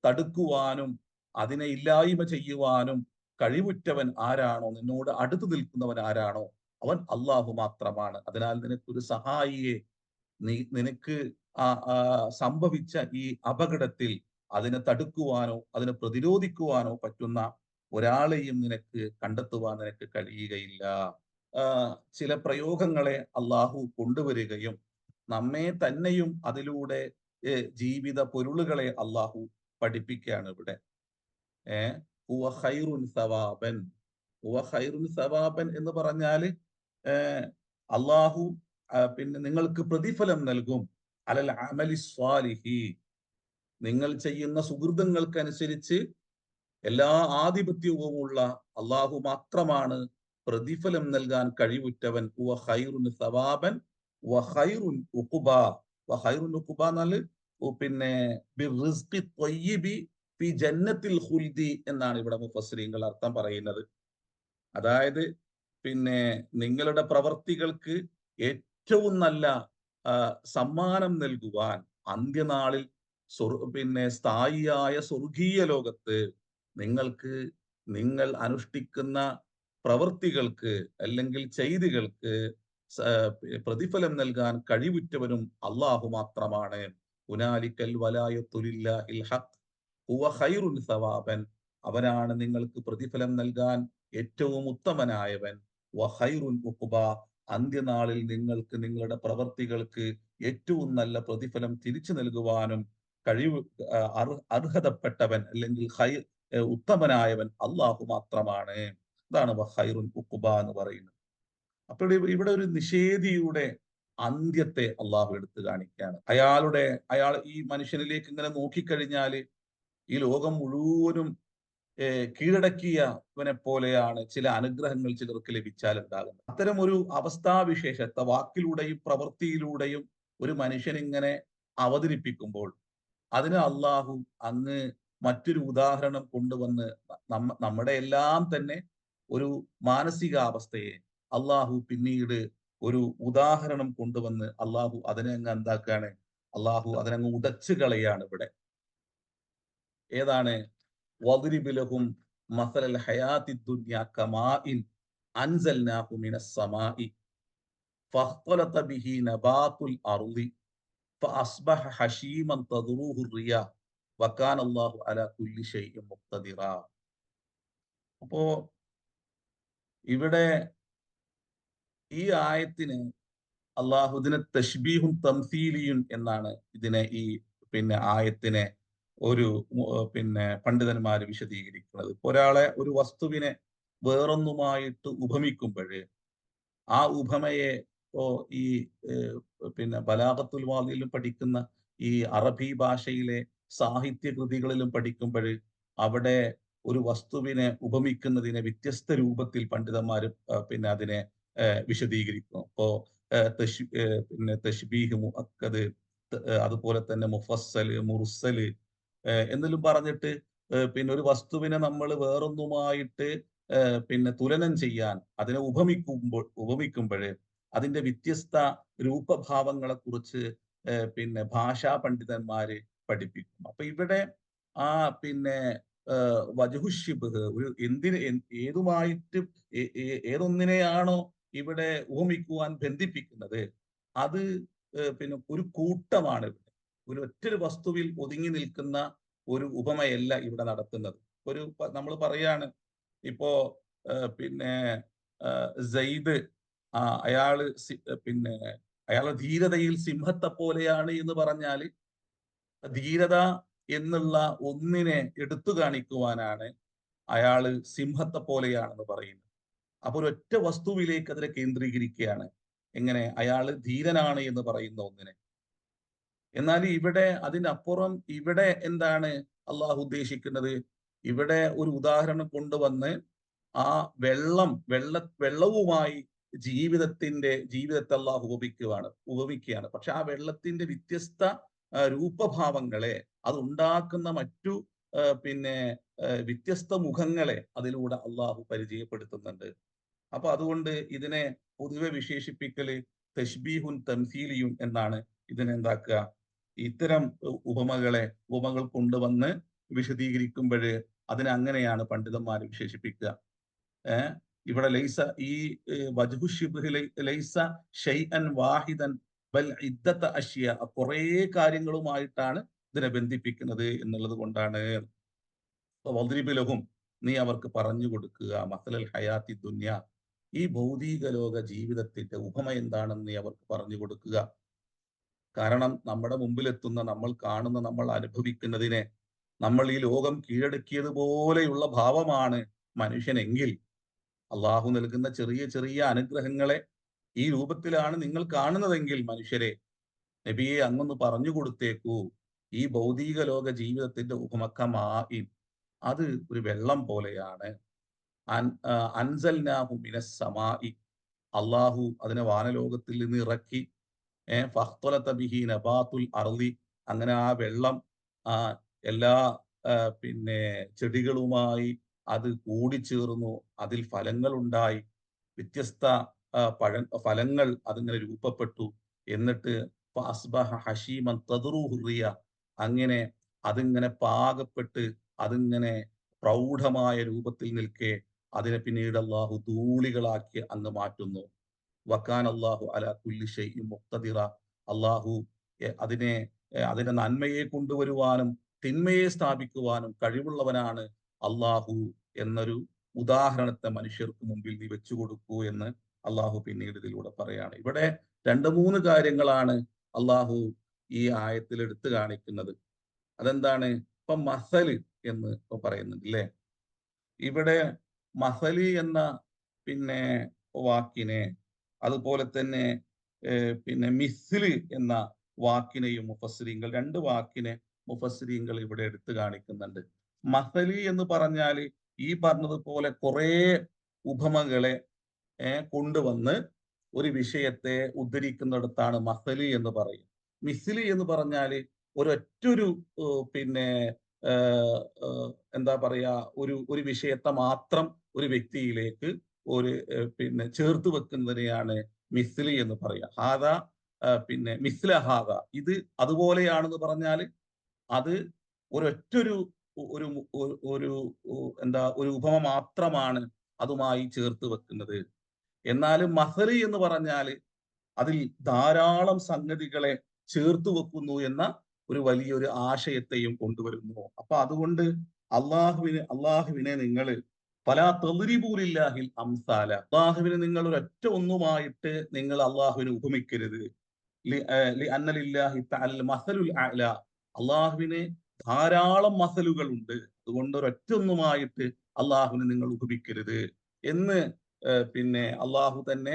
തടുക്കുവാനും അതിനെ ഇല്ലായ്മ ചെയ്യുവാനും കഴിവുറ്റവൻ ആരാണോ, നിന്നോട് അടുത്തു നിൽക്കുന്നവൻ ആരാണോ, അവൻ അള്ളാഹു മാത്രമാണ്. അതിനാൽ നിനക്കൊരു സഹായിയെ, നിനക്ക് സംഭവിച്ച ഈ അപകടത്തിൽ അതിനെ തടുക്കുവാനോ അതിനെ പ്രതിരോധിക്കുവാനോ പറ്റുന്ന ഒരാളെയും നിനക്ക് കണ്ടെത്തുവാൻ നിനക്ക് കഴിയുകയില്ല. ചില പ്രയോഗങ്ങളെ അള്ളാഹു കൊണ്ടുവരികയും നമ്മെ തന്നെയും അതിലൂടെ ജീവിത പൊരുളുകളെ അള്ളാഹു പഠിപ്പിക്കുകയാണ് ഇവിടെ. ഹുവ ഖൈറുൻ സവാബൻ. ഹുവ ഖൈറുൻ സവാബൻ എന്ന് പറഞ്ഞാല് അള്ളാഹു പിന്നെ നിങ്ങൾക്ക് പ്രതിഫലം നൽകും അലൽ അമലി സ്വാലിഹി, നിങ്ങൾ ചെയ്യുന്ന സുഹൃതങ്ങൾക്കനുസരിച്ച് എല്ലാ ആധിപത്യവുമുള്ള അള്ളാഹു മാത്രമാണ് പ്രതിഫലം നൽകാൻ കഴിവുറ്റവൻ. വ ഖൈറുൻ സവാബൻ വ ഖൈറുൻ ഉഖുബ. വ ഖൈറുൻ ഉഖുബ എന്നാല് പിന്നെ ബിർറിസ്ഖി ത്വയ്യിബി ഫി ജന്നത്തിൽ ഖുൽദി എന്നാണ് ഇവിടെ മുഫസ്സിരീങ്ങൾ അർത്ഥം പറയുന്നത്. അതായത് പിന്നെ നിങ്ങളുടെ പ്രവർത്തികൾക്ക് ഏറ്റവും നല്ല സമ്മാനം നൽകുവാൻ അന്ത്യനാളിൽ പിന്നെ സ്ഥായിയായ സ്വർഗീയ ലോകത്ത് നിങ്ങൾക്ക് നിങ്ങൾ അനുഷ്ഠിക്കുന്ന പ്രവൃത്തികൾക്ക് അല്ലെങ്കിൽ ചെയ്തികൾക്ക് പ്രതിഫലം നൽകാൻ കഴിവുറ്റവനും അള്ളാഹു മാത്രമാണ്. ഹുനാലിക്കൽ വലായത്തു ലില്ലാഹിൽ ഹഖ് ഹുവ ഖൈറുൻ സവാബൻ. അവനാണ് നിങ്ങൾക്ക് പ്രതിഫലം നൽകാൻ ഏറ്റവും ഉത്തമനായവൻ. വ ഖൈറുൻ ഉഖ്ബ. അന്ത്യനാളിൽ നിങ്ങൾക്ക് നിങ്ങളുടെ പ്രവർത്തികൾക്ക് ഏറ്റവും നല്ല പ്രതിഫലം തിരിച്ചു നൽകുവാനും കഴിവ് അർഹതപ്പെട്ടവൻ അല്ലെങ്കിൽ ഉത്തമനായവൻ അള്ളാഹു മാത്രമാണ്. ഇതാണ് വ ഖൈറുൻ ഉഖ്ബ എന്ന് പറയുന്നത്. അപ്പോൾ ഇവിടെ ഒരു നിഷേധിയുടെ അന്ത്യത്തെ അള്ളാഹു എടുത്തു കാണിക്കുകയാണ്. അയാൾ ഈ മനുഷ്യനിലേക്ക് ഇങ്ങനെ നോക്കിക്കഴിഞ്ഞാൽ ഈ ലോകം മുഴുവനും കീഴടക്കിയവനെ പോലെയാണ് ചില അനുഗ്രഹങ്ങൾ ചിലർക്ക് ലഭിച്ചാൽ ഉണ്ടാകുന്നത്. അത്തരം ഒരു അവസ്ഥാവിശേഷത്തെ വാക്കിലൂടെയും പ്രവൃത്തിയിലൂടെയും ഒരു മനുഷ്യൻ ഇങ്ങനെ അവതരിപ്പിക്കുമ്പോൾ അതിന് അള്ളാഹു അങ്ങ് മറ്റൊരു ഉദാഹരണം കൊണ്ടുവന്ന് നമ്മുടെ എല്ലാം തന്നെ ഒരു മാനസികാവസ്ഥയെ അള്ളാഹു പിന്നീട് ഒരു ഉദാഹരണം കൊണ്ടുവന്ന് അള്ളാഹു അതിനെ അങ്ങ് എന്താക്കാണ്, അള്ളാഹു അതിനങ്ങ് ഉടച്ചു കളയാണ് ഇവിടെ. ഏതാണ്? വദ്രിബ് ലഹും മസലൽ ഹയാത്തി ദുനിയ കമാഇൻ അൻസൽനാഹു മിനസ് സമാഇ ഫഖ്തലത ബിഹി നബാതുൽ അർളി ഫഅസ്ബഹ ഹശീമൻ തദ്റൂഹു റിയാഹ് വകാന അല്ലാഹു അലാ കുല്ലി ഷൈഇൻ മുഖ്തദിറ. അപ്പോ ഇവിടെ ഈ ആയത്തിന് അള്ളാഹു ഇതിനെ തശ്ബീഹും തംസീലിയും എന്നാണ് ഇതിനെ ഈ പിന്നെ ആയത്തിനെ ഒരു പിന്നെ പണ്ഡിതന്മാർ വിശദീകരിക്കുന്നത്. ഒരാളെ ഒരു വസ്തുവിനെ വേറൊന്നുമായിട്ട് ഉപമിക്കുമ്പോൾ ആ ഉപമയെ ഈ പിന്നെ ബലാഗത്തുൽ വാദിയിലും പഠിക്കുന്ന ഈ അറബി ഭാഷയിലെ സാഹിത്യ കൃതികളിലും പഠിക്കുമ്പോൾ അവിടെ ഒരു വസ്തുവിനെ ഉപമിക്കുന്നതിനെ വ്യത്യസ്ത രൂപത്തിൽ പണ്ഡിതന്മാർ പിന്നെ അതിനെ വിശദീകരിക്കുന്നു. അപ്പോ പിന്നെ തശ്ബീഹ് മുഅക്കദ്, അതുപോലെ തന്നെ മുഫസ്സല്, മുർസല് എന്നെല്ലാം പറഞ്ഞിട്ട് പിന്നെ ഒരു വസ്തുവിനെ നമ്മൾ വേറൊന്നുമായിട്ട് പിന്നെ തുലനം ചെയ്യാൻ അതിനെ ഉപമിക്കുമ്പോൾ അതിന്റെ വ്യത്യസ്ത രൂപഭാവങ്ങളെ കുറിച്ച് പിന്നെ ഭാഷാ പണ്ഡിതന്മാര് പഠിപ്പിക്കും. അപ്പൊ ഇവിടെ ആ പിന്നെ വജുഹുഷിബ്ഹ് ഒരു ഏതുമായിട്ട് ഏതൊന്നിനെയാണോ ഇവിടെ ഉപമിക്കുവാൻ ബന്ധിപ്പിക്കുന്നത് അത് പിന്നെ ഒരു കൂട്ടമാണ് ഇവിടെ. ഒരു ഒറ്റൊരു വസ്തുവിൽ ഒതുങ്ങി നിൽക്കുന്ന ഒരു ഉപമയല്ല ഇവിടെ നടത്തുന്നത്. ഒരു നമ്മൾ പറയാണ് ഇപ്പോ പിന്നെ സെയ്ദ് അയാള് പിന്നെ അയാളുടെ ധീരതയിൽ സിംഹത്തെ പോലെയാണ് എന്ന് പറഞ്ഞാൽ ധീരത എന്നുള്ള ഒന്നിനെ എടുത്തു കാണിക്കുവാനാണ് അയാള് സിംഹത്തെ പോലെയാണെന്ന് പറയുന്നത്. അപ്പൊ ഒരൊറ്റ വസ്തുവിലേക്ക് അതിനെ കേന്ദ്രീകരിക്കുകയാണ്. എങ്ങനെ? അയാള് ധീരനാണ് എന്ന് പറയുന്ന ഒന്നിനെ. എന്നാൽ ഇവിടെ അതിനപ്പുറം ഇവിടെ എന്താണ് അള്ളാഹു ഉദ്ദേശിക്കുന്നത്? ഇവിടെ ഒരു ഉദാഹരണം കൊണ്ടുവന്ന് ആ വെള്ളവുമായി ജീവിതത്തെ അള്ളാഹു ഉപമിക്കുകയാണ്. പക്ഷെ ആ വെള്ളത്തിന്റെ വ്യത്യസ്ത രൂപഭാവങ്ങളെ അതുണ്ടാക്കുന്ന മറ്റു പിന്നെ വ്യത്യസ്ത മുഖങ്ങളെ അതിലൂടെ അള്ളാഹു പരിചയപ്പെടുത്തുന്നുണ്ട്. അപ്പൊ അതുകൊണ്ട് ഇതിനെ പൊതുവെ വിശേഷിപ്പിക്കല് തശ്ബീഹുൻ തംസീലിയും എന്നാണ് ഇതിനെ എന്താക്കുക. ഇത്തരം ഉപമകൾ കൊണ്ടുവന്ന് വിശദീകരിക്കുമ്പോൾ അതിനെ അങ്ങനെയാണ് പണ്ഡിതന്മാർ വിശേഷിപ്പിക്കുക. ഇവിടെ ലൈസ ഈ വജ്ഹു ശിബ്ഹ് ലൈസ ഷൈഅൻ വാഹിദൻ ബൽ ഇദ്ദത അഷ്യ, കുറേ കാര്യങ്ങളുമായിട്ടാണ് ഇതിനെ ബന്ധിപ്പിക്കുന്നത് എന്നുള്ളത് കൊണ്ടാണ്. വദ്രിബ് ലഹും, നീ അവർക്ക് പറഞ്ഞു കൊടുക്കുക, മസലൽ ഹയാത്തി ദുനിയ, ഈ ഭൗതിക ലോക ജീവിതത്തിന്റെ ഉപമ എന്താണെന്ന് നീ അവർക്ക് പറഞ്ഞു കൊടുക്കുക. കാരണം നമ്മുടെ മുമ്പിലെത്തുന്ന, നമ്മൾ കാണുന്ന, നമ്മൾ അനുഭവിക്കുന്നതിനെ നമ്മൾ ഈ ലോകം കീഴടക്കിയതുപോലെയുള്ള ഭാവമാണ് മനുഷ്യനെങ്കിൽ അള്ളാഹു നൽകുന്ന ചെറിയ ചെറിയ അനുഗ്രഹങ്ങളെ ഈ രൂപത്തിലാണ് നിങ്ങൾ കാണുന്നതെങ്കിൽ മനുഷ്യരെ, നബിയെ അങ്ങൊന്ന് പറഞ്ഞു കൊടുത്തേക്കൂ, ഈ ഭൗതിക ലോക ജീവിതത്തിന്റെ ഉപമക്കമായി അത് ഒരു വെള്ളം പോലെയാണ്. അൻസൽനാഹു മിനസ് സമാഇ, അള്ളാഹു അതിനെ വാനലോകത്തിൽ നിന്ന് ഇറക്കി. ഫഖ്തലത ബിഹി നബാത്തുൽ അർളി, അങ്ങനെ ആ വെള്ളം ആ എല്ലാ പിന്നെ ചെടികളുമായി അത് കൂടിച്ചേർന്നു, അതിൽ ഫലങ്ങൾ ഉണ്ടായി, വ്യത്യസ്ത ഫലങ്ങൾ അതിങ്ങനെ രൂപപ്പെട്ടു. എന്നിട്ട് ഫഅസ്ബഹ ഹശീമൻ തദ്റുഹു റിയ, അങ്ങനെ അതിങ്ങനെ പാകപ്പെട്ട് അതിങ്ങനെ പ്രൗഢമായ രൂപത്തിൽ നിൽക്കെ അതിനെ പിന്നീട് അള്ളാഹു ധൂളികളാക്കി അങ്ങ് മാറ്റുന്നു. വക്കാൻ അള്ളാഹു അല കുല്ലി ഷൈഇൻ മുഖ്തദിറ, അള്ളാഹു അതിന്റെ നന്മയെ കൊണ്ടുവരുവാനും തിന്മയെ സ്ഥാപിക്കുവാനും കഴിവുള്ളവനാണ് അള്ളാഹു എന്നൊരു ഉദാഹരണത്തെ മനുഷ്യർക്ക് മുമ്പിൽ നീ വെച്ചു കൊടുക്കൂ എന്ന് അള്ളാഹു പിന്നീട് ഇതിലൂടെ പറയാണ്. ഇവിടെ രണ്ട് മൂന്ന് കാര്യങ്ങളാണ് അള്ളാഹു ഈ ആയത്തിൽ എടുത്തു കാണിക്കുന്നത്. അതെന്താണ്? ഇപ്പൊ മസല് എന്ന് ഇപ്പൊ പറയുന്നുണ്ട് അല്ലേ? ഇവിടെ മസലി എന്ന പിന്നെ വാക്കിനെ, അതുപോലെ തന്നെ പിന്നെ മിസ്ല് എന്ന വാക്കിനെയും മുഫസ്സിരീങ്ങൾ, രണ്ട് വാക്കിനെ മുഫസ്സിരീങ്ങൾ ഇവിടെ എടുത്തു കാണിക്കുന്നുണ്ട്. മസലി എന്ന് പറഞ്ഞാൽ ഈ പറഞ്ഞതുപോലെ കുറെ ഉപമകളെ കൊണ്ടുവന്ന് ഒരു വിഷയത്തെ ഉദ്ധരിക്കുന്നിടത്താണ് മസലി എന്ന് പറയും. മിസ്ലി എന്ന് പറഞ്ഞാൽ ഒരൊറ്റൊരു പിന്നെ എന്താ പറയാ, ഒരു വിഷയത്തെ മാത്രം ഒരു വ്യക്തിയിലേക്ക് ഒരു പിന്നെ ചേർത്ത് വെക്കുന്നതിനെയാണ് മിസ്ലി എന്ന് പറയാ. ഹാദ പിന്നെ മിസ്ല ഹാദ, ഇത് അതുപോലെയാണെന്ന് പറഞ്ഞാൽ അത് ഒരൊറ്റൊരു ഒരു ഒരു എന്താ ഒരു ഉപമ മാത്രമാണ് അതുമായി ചേർത്ത് വെക്കുന്നത്. എന്നാലും മസലി എന്ന് പറഞ്ഞാൽ അതിൽ ധാരാളം സംഗതികളെ ചേർത്ത് വെക്കുന്നു എന്ന ഒരു വലിയൊരു ആശയത്തെയും കൊണ്ടുവരുന്നു. അപ്പൊ അതുകൊണ്ട് അള്ളാഹുവിനെ നിങ്ങൾ പല തെളിരിപൂലില്ലാഹിൽ അംസാല, അള്ളാഹുവിനെ നിങ്ങൾ ഒരൊറ്റ ഒന്നുമായിട്ട് നിങ്ങൾ അള്ളാഹുവിനെ ഉപമിക്കരുത്. അള്ളാഹുവിന് ധാരാളം മസലുകൾ ഉണ്ട്, അതുകൊണ്ട് ഒരൊറ്റ ഒന്നുമായിട്ട് അള്ളാഹുവിനെ നിങ്ങൾ ഉപമിക്കരുത് എന്ന് പിന്നെ അള്ളാഹു തന്നെ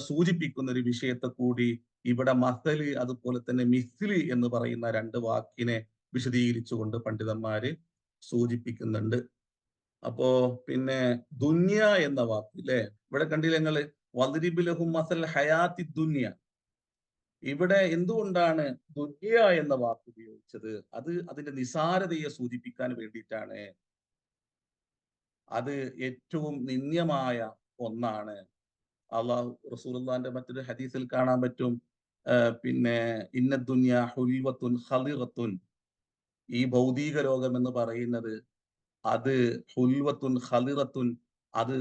സൂചിപ്പിക്കുന്ന ഒരു വിഷയത്തെ കൂടി ഇവിടെ മസല് അതുപോലെ തന്നെ മിസ്ലി എന്ന് പറയുന്ന രണ്ട് വാക്കിനെ വിശദീകരിച്ചുകൊണ്ട് പണ്ഡിതന്മാര് സൂചിപ്പിക്കുന്നുണ്ട്. അപ്പോ പിന്നെ ദുന്യ എന്ന വാക്ക് അല്ലെ, ഇവിടെ കണ്ടില്ല നിങ്ങള്, വദ്രിബ് ലഹും മസൽ ഹയാത്തി ദുന്യ. ഇവിടെ എന്തുകൊണ്ടാണ് ദുന്യ എന്ന വാക്ക് ഉപയോഗിച്ചത്? അത് അതിന്റെ നിസാരതയെ സൂചിപ്പിക്കാൻ വേണ്ടിയിട്ടാണ്. അത് ഏറ്റവും നിന്ദ്യമായ ഒന്നാണ്. അള്ളാഹു റസൂലുള്ളാഹിന്റെ മറ്റൊരു ഹദീസിൽ കാണാൻ പറ്റും, പിന്നെ ഇന്ന ദുനിയ ഹുൽവത്തുൻ ഖളിറത്തുൻ, ഈ ഭൗതിക ലോകം എന്ന് പറയുന്നത് അത് ഹുൽവത്തുൻ ഖളിറത്തുൻ, അത്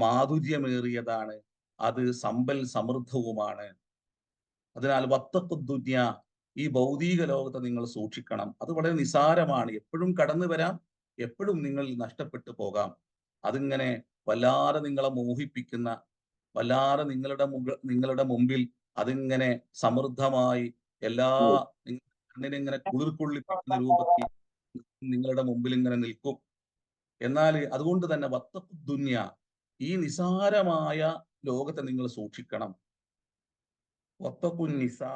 മാധുര്യമേറിയതാണ്, അത് സമ്പൽ സമൃദ്ധവുമാണ്. അതിനാൽ വത്തഖു ദുനിയ, ഈ ഭൗതിക ലോകത്തെ നിങ്ങൾ സൂക്ഷിക്കണം. അത് വളരെ നിസാരമാണ്, എപ്പോഴും കടന്നു വരാം, എപ്പോഴും നിങ്ങൾ നഷ്ടപ്പെട്ടു പോകാം. അതിങ്ങനെ വല്ലാതെ നിങ്ങളെ മോഹിപ്പിക്കുന്ന, വല്ലാതെ നിങ്ങളുടെ മുമ്പിൽ അതിങ്ങനെ സമൃദ്ധമായി എല്ലാ കണ്ണിനെ ഇങ്ങനെ കുളിർക്കൊള്ളിപ്പിക്കുന്ന രൂപത്തിൽ നിങ്ങളുടെ മുമ്പിൽ ഇങ്ങനെ നിൽക്കും. എന്നാൽ അതുകൊണ്ട് തന്നെ വത്തഖു ദുനിയ, ഈ നിസാരമായ ലോകത്തെ നിങ്ങൾ സൂക്ഷിക്കണം. വത്തഖു നിസാ,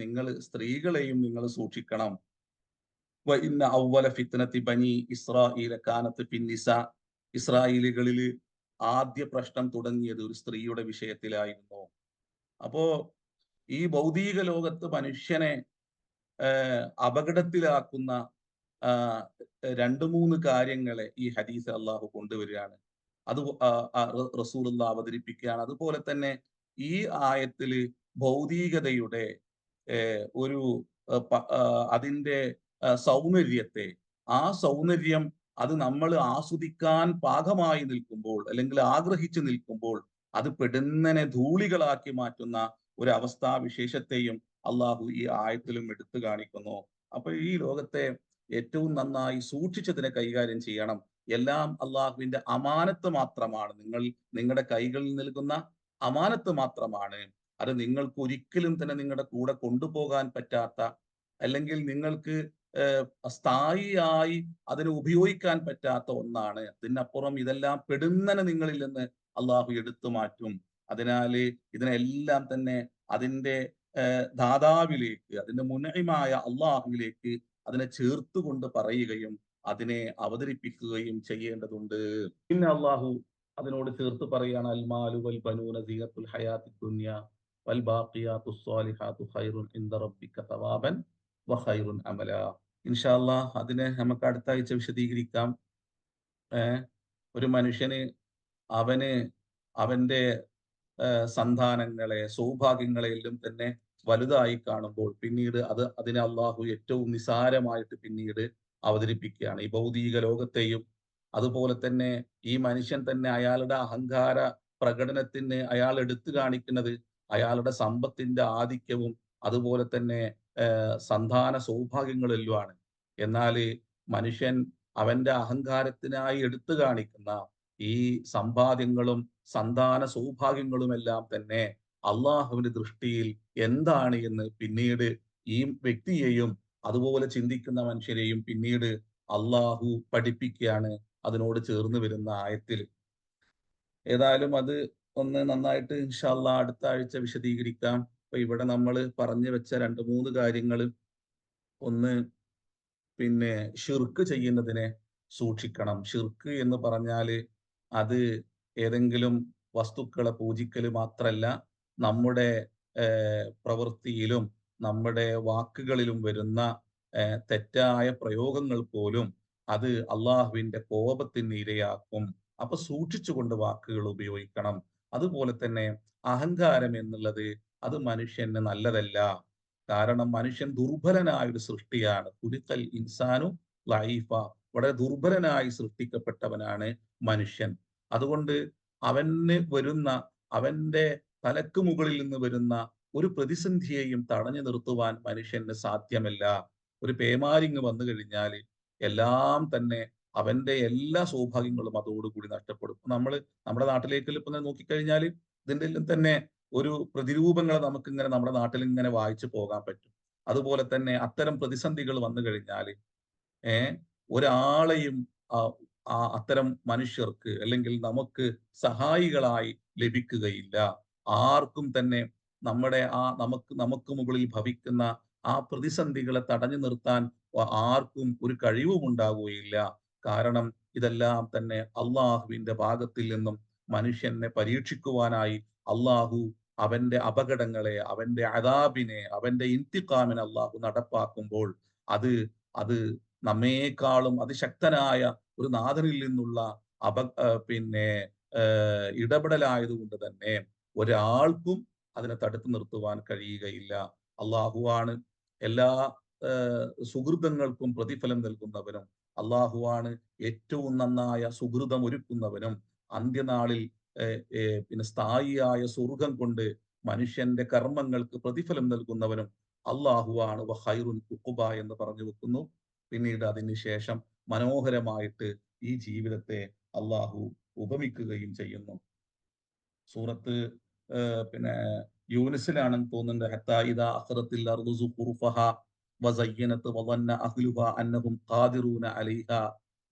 നിങ്ങൾ സ്ത്രീകളെയും നിങ്ങൾ സൂക്ഷിക്കണം. വ ഇന്ന അവ്വല ഫിത്നത്തി ബനി ഇസ്രാഈല കാനത്ത് ഫിന്നിസാ, ഇസ്രായേലികളിൽ ആദ്യ പ്രശ്നം തുടങ്ങിയത് ഒരു സ്ത്രീയുടെ വിഷയത്തിലായിരുന്നു. അപ്പോ ഈ ഭൗതിക ലോകത്ത് മനുഷ്യനെ അപകടത്തിലാക്കുന്ന രണ്ട് മൂന്ന് കാര്യങ്ങളെ ഈ ഹദീസ് അള്ളാഹു കൊണ്ടുവരികയാണ്. അത് റസൂലുള്ള അവതരിപ്പിക്കുകയാണ്. അതുപോലെ തന്നെ ഈ ആയത്തില് ഭൗതികതയുടെ ഒരു അതിന്റെ സൗന്ദര്യത്തെ, ആ സൗന്ദര്യം അത് നമ്മൾ ആസ്വദിക്കാൻ പാകമായി നിൽക്കുമ്പോൾ അല്ലെങ്കിൽ ആഗ്രഹിച്ചു നിൽക്കുമ്പോൾ അത് പെടുന്നനെ ധൂളികളാക്കി മാറ്റുന്ന ഒരു അവസ്ഥാവിശേഷത്തെയും അള്ളാഹു ഈ ആയത്തിലും എടുത്തു കാണിക്കുന്നു. അപ്പൊ ഈ ലോകത്തെ ഏറ്റവും നന്നായി സൂക്ഷിച്ചതിനെ കൈകാര്യം ചെയ്യണം. എല്ലാം അള്ളാഹുവിന്റെ അമാനത്ത് മാത്രമാണ്, നിങ്ങളുടെ കൈകളിൽ നൽകുന്ന അമാനത്ത് മാത്രമാണ്. അത് നിങ്ങൾക്ക് ഒരിക്കലും തന്നെ നിങ്ങളുടെ കൂടെ കൊണ്ടുപോകാൻ പറ്റാത്ത, അല്ലെങ്കിൽ നിങ്ങൾക്ക് സ്ഥായിയായി അതിനെ ഉപയോഗിക്കാൻ പറ്റാത്ത ഒന്നാണ്. അതിനപ്പുറം ഇതെല്ലാം പെടുന്നനെ നിങ്ങളിൽ നിന്ന് അള്ളാഹു എടുത്തു മാറ്റും. അതിനാല് ഇതിനെല്ലാം തന്നെ അതിന്റെ ദാതാവിലേക്ക്, അതിന്റെ മുനഇമായ അള്ളാഹുവിലേക്ക് അതിനെ ചേർത്തുകൊണ്ട് പറയുകയും അതിനെ അവതരിപ്പിക്കുകയും ചെയ്യേണ്ടതുണ്ട്. പിന്നെ അള്ളാഹു അതിനോട് ചേർത്ത് പറയാണ്, അൽ മാലു വൽ ബനൂന സീനത്തുൽ ഹയാത്തി ദുനിയ വൽ ബാഖിയാത്തുസ് സ്വാലിഹാത്തു ഖൈറുൻ ഇൻദ റബ്ബിക തവാബൻ വ ഖൈറുൻ അമല. ഇൻഷാ അല്ലാഹ് അതിനെ നമുക്ക് അടുത്ത ആഴ്ച വിശദീകരിക്കാം. ഏഹ് ഒരു മനുഷ്യന് അവന് അവന്റെ സന്താനങ്ങളെ, സൗഭാഗ്യങ്ങളെ എല്ലാം തന്നെ വലുതായി കാണുമ്പോൾ പിന്നീട് അതിനെ അള്ളാഹു ഏറ്റവും നിസാരമായിട്ട് പിന്നീട് അവതരിപ്പിക്കുകയാണ്. ഈ ഭൗതിക ലോകത്തെയും അതുപോലെ തന്നെ ഈ മനുഷ്യൻ തന്നെ അയാളുടെ അഹങ്കാര പ്രകടനത്തിന് അയാൾ എടുത്തു കാണിക്കുന്നത് അയാളുടെ സമ്പത്തിന്റെ ആധിക്യവും അതുപോലെ തന്നെ സന്താന സൗഭാഗ്യങ്ങളെല്ലുമാണ്. എന്നാല് മനുഷ്യൻ അവന്റെ അഹങ്കാരത്തിനായി എടുത്തു കാണിക്കുന്ന ഈ സമ്പാദ്യങ്ങളും സന്താന സൗഭാഗ്യങ്ങളുമെല്ലാം തന്നെ അള്ളാഹുവിന്റെ ദൃഷ്ടിയിൽ എന്താണ് എന്ന് പിന്നീട് ഈ വ്യക്തിയെയും അതുപോലെ ചിന്തിക്കുന്ന മനുഷ്യരെയും പിന്നീട് അള്ളാഹു പഠിപ്പിക്കുകയാണ് അതിനോട് ചേർന്ന് വരുന്ന ആയത്തിൽ. ഏതായാലും അത് ഒന്ന് നന്നായിട്ട് ഇൻഷാ അല്ലാഹ് അടുത്ത ആഴ്ച വിശദീകരിക്കാം. അപ്പൊ ഇവിടെ നമ്മൾ പറഞ്ഞു വെച്ച രണ്ട് മൂന്ന് കാര്യങ്ങൾ, ഒന്ന് പിന്നെ ഷിർക്ക് ചെയ്യുന്നതിനെ സൂക്ഷിക്കണം. ഷിർക്ക് എന്ന് പറഞ്ഞാല് അത് ഏതെങ്കിലും വസ്തുക്കളെ പൂജിക്കല് മാത്രല്ല, നമ്മുടെ പ്രവൃത്തിയിലും നമ്മുടെ വാക്കുകളിലും വരുന്ന തെറ്റായ പ്രയോഗങ്ങൾ പോലും അത് അള്ളാഹുവിന്റെ കോപത്തിന് ഇരയാക്കും. അപ്പൊ സൂക്ഷിച്ചുകൊണ്ട് വാക്കുകൾ ഉപയോഗിക്കണം. അതുപോലെ തന്നെ അഹങ്കാരം എന്നുള്ളത് അത് മനുഷ്യന് നല്ലതല്ല. കാരണം മനുഷ്യൻ ദുർബലനായ ഒരു സൃഷ്ടിയാണ്. ഖുലിഖൽ ഇൻസാനു ലഈഫ. വളരെ ദുർബലനായി സൃഷ്ടിക്കപ്പെട്ടവനാണ് മനുഷ്യൻ. അതുകൊണ്ട് അവന് വരുന്ന, അവന്റെ തലക്ക് മുകളിൽ നിന്ന് വരുന്ന ഒരു പ്രതിസന്ധിയെയും തടഞ്ഞു നിർത്തുവാൻ മനുഷ്യന് സാധ്യമല്ല. ഒരു പേമാരിങ് വന്നു കഴിഞ്ഞാൽ എല്ലാം തന്നെ അവന്റെ എല്ലാ സൗഭാഗ്യങ്ങളും അതോടുകൂടി നഷ്ടപ്പെടും. നമ്മുടെ നാട്ടിലേക്ക് ഇപ്പൊ നോക്കിക്കഴിഞ്ഞാൽ ഇതിന്റെ എല്ലാം തന്നെ ഒരു പ്രതിരൂപങ്ങൾ നമുക്കിങ്ങനെ നമ്മുടെ നാട്ടിൽ ഇങ്ങനെ വായിച്ചു പോകാൻ പറ്റും. അതുപോലെ തന്നെ അത്തരം പ്രതിസന്ധികൾ വന്നു കഴിഞ്ഞാൽ ഏഹ് ഒരാളെയും ആ അത്തരം മനുഷ്യർക്ക് അല്ലെങ്കിൽ നമുക്ക് സഹായികളായി ലഭിക്കുകയില്ല. ആർക്കും തന്നെ നമ്മുടെ നമുക്ക് മുകളിൽ ഭവിക്കുന്ന ആ പ്രതിസന്ധികളെ തടഞ്ഞു നിർത്താൻ ആർക്കും ഒരു കഴിവും ഉണ്ടാകുകയില്ല. കാരണം ഇതെല്ലാം തന്നെ അള്ളാഹുവിന്റെ ഭാഗത്തിൽ നിന്നും മനുഷ്യനെ പരീക്ഷിക്കുവാനായി അള്ളാഹു അവന്റെ അപകടങ്ങളെ, അവന്റെ അദാബിനെ, അവന്റെ ഇന്തിഖാമിനെ അള്ളാഹു നടപ്പാക്കുമ്പോൾ അത് അത് നമ്മേക്കാളും അതിശക്തനായ ഒരു നാഥനിൽ നിന്നുള്ള പിന്നെ ഇടപെടലായതുകൊണ്ട് തന്നെ ഒരാൾക്കും അതിനെ തടുത്തു നിർത്തുവാൻ കഴിയുകയില്ല. അള്ളാഹുവാണ് എല്ലാ സുഹൃതങ്ങൾക്കും പ്രതിഫലം നൽകുന്നവനും. അള്ളാഹുവാണ് ഏറ്റവും നന്നായ സുഹൃതം ഒരുക്കുന്നവനും. അന്ത്യനാളിൽ പിന്നെ സ്ഥായിയായ സ്വർഗം കൊണ്ട് മനുഷ്യന്റെ കർമ്മങ്ങൾക്ക് പ്രതിഫലം നൽകുന്നവനും അള്ളാഹുവാണ്. വഖൈറുൻ ഉഖുബ എന്ന് പറഞ്ഞു വെക്കുന്നു. പിന്നീട് അതിന് ശേഷം മനോഹരമായിട്ട് ഈ ജീവിതത്തെ അള്ളാഹു ഉപമിക്കുകയും ചെയ്യുന്നു. സൂറത്ത് പിന്നെ യൂനിസിലാണെന്ന് തോന്നുന്നുണ്ട്. ഹത്താ ഇദാ അഖറത്തിൽ അർദു സുഖുറുഫഹ വസയ്യനത് വദന്ന അഹ്ലുഹ അന്നഹും ഖാദിറൂന അലൈഹാ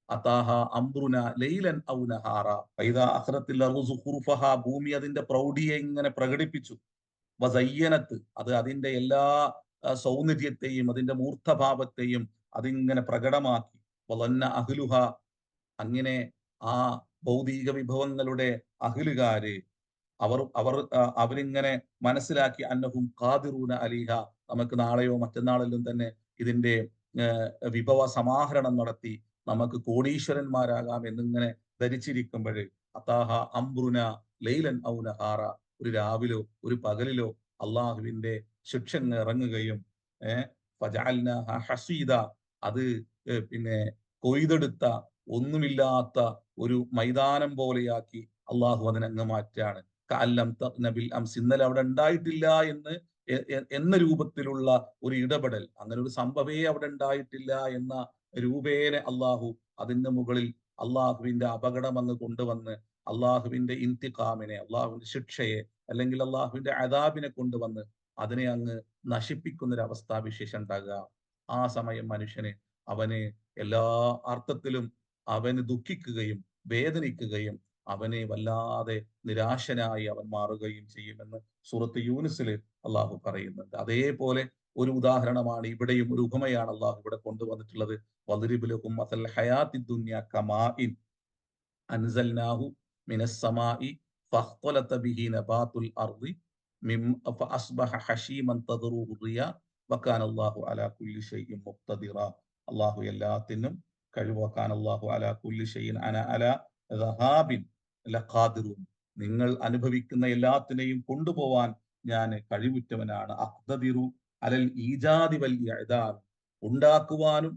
അതാഹ അംറുന ലൈലൻ ഔ നഹാറ. ഇദാ അഖറത്തിൽ അർദു സുഖുറുഫഹ, ഭൂമി അതിന്റെ പ്രൗഢിയെ ഇങ്ങനെ പ്രകടിപ്പിച്ചു. വസയ്യനത്ത്, അത് അതിന്റെ എല്ലാ സൗന്ദര്യത്തെയും അതിന്റെ മൂർത്തഭാവത്തെയും അതിങ്ങനെ പ്രകടമാക്കി. വദന്ന അഹ്ലുഹ, അങ്ങനെ ആ ഭൗതിക വിഭവങ്ങളുടെ അഹ്ലുകാര് അവർ അവർ അവരിങ്ങനെ മനസ്സിലാക്കി, അന്നഹും ഖാദിറൂന അലിഹ, നമുക്ക് നാളെയോ മറ്റന്നാളെല്ലാം തന്നെ ഇതിന്റെ വിഭവ സമാഹരണം നടത്തി നമുക്ക് കോടീശ്വരന്മാരാകാം എന്നിങ്ങനെ ധരിച്ചിരിക്കുമ്പോൾ അതാഹ അംറുന ലൈലൻ ഔ നഹാറ, ഒരു രാവിലോ ഒരു പകലിലോ അള്ളാഹുവിന്റെ ശിക്ഷ ഇറങ്ങുകയും ഫജഅൽനാഹ ഹസീദ, അത് പിന്നെ കൊയ്തെടുത്ത ഒന്നുമില്ലാത്ത ഒരു മൈതാനം പോലെയാക്കി അള്ളാഹു അതിനങ്ങ് മാറ്റാണ്. കഅല്ലം തഗ്ന ബിൽ അംസ്, ഇന്നലെ അവിടെ ഉണ്ടായിട്ടില്ല എന്ന രൂപത്തിലുള്ള ഒരു ഇടപെടൽ, അങ്ങനെ ഒരു സംഭവേ അവിടെ ഉണ്ടായിട്ടില്ല എന്ന രൂപേണ അള്ളാഹു അതിന്റെ മുകളിൽ അള്ളാഹുവിന്റെ അപകടം അങ്ങ് കൊണ്ടുവന്ന് അള്ളാഹുവിന്റെ ഇന്തിഖാമിനെ, അള്ളാഹുവിന്റെ ശിക്ഷയെ അല്ലെങ്കിൽ അള്ളാഹുവിന്റെ അദാബിനെ കൊണ്ടുവന്ന് അതിനെ അങ്ങ് നശിപ്പിക്കുന്ന ഒരു അവസ്ഥാവിശേഷം ഉണ്ടാകുക. ആ സമയം മനുഷ്യന് അവന് എല്ലാ അർത്ഥത്തിലും അവന് ദുഃഖിക്കുകയും വേദനിക്കുകയും അവനെ വല്ലാതെ നിരാശനായി അവൻ മാറുകയും ചെയ്യുമെന്ന് സൂറത്ത് യൂനിസിൽ അള്ളാഹു പറയുന്നുണ്ട്. അതേപോലെ ഒരു ഉദാഹരണമാണ് ഇവിടെയും, ഒരു ഉപമയാണ് അള്ളാഹു ഇവിടെ കൊണ്ടുവന്നിട്ടുള്ളത്. വദ്രിബ് ലഹും മസൽ ഹയാത്തി ദുനിയ കമാഇൻ അൻസൽനാഹു മിനസ്സമാഇ ഫഖ്തലത ബിഹി നബാതുൽ അർദി ഫഅസ്ബഹ ഹശീമൻ തദ്റുഹു റിയാ വകാന അല്ലാഹു അലാ കുല്ലി ഷൈഇൻ മുഖ്തദിറ. അള്ളാഹു എല്ലാത്തിനും കഴിവാക്കാൻ, അല്ലാഹു അലാ കുല്ലി ഷൈഇൻ അലാ ദഹാബിൻ ലഖാദിറുൻ. നിങ്ങൾ അനുഭവിക്കുന്ന എല്ലാത്തിനെയും കൊണ്ടുപോവാൻ ഞാൻ കഴിവുറ്റവനാണ്. അഖ്തദിറു അലൽ ഈജാദി വൽ ഇഅദാദ്, ഉണ്ടാക്കുവാനും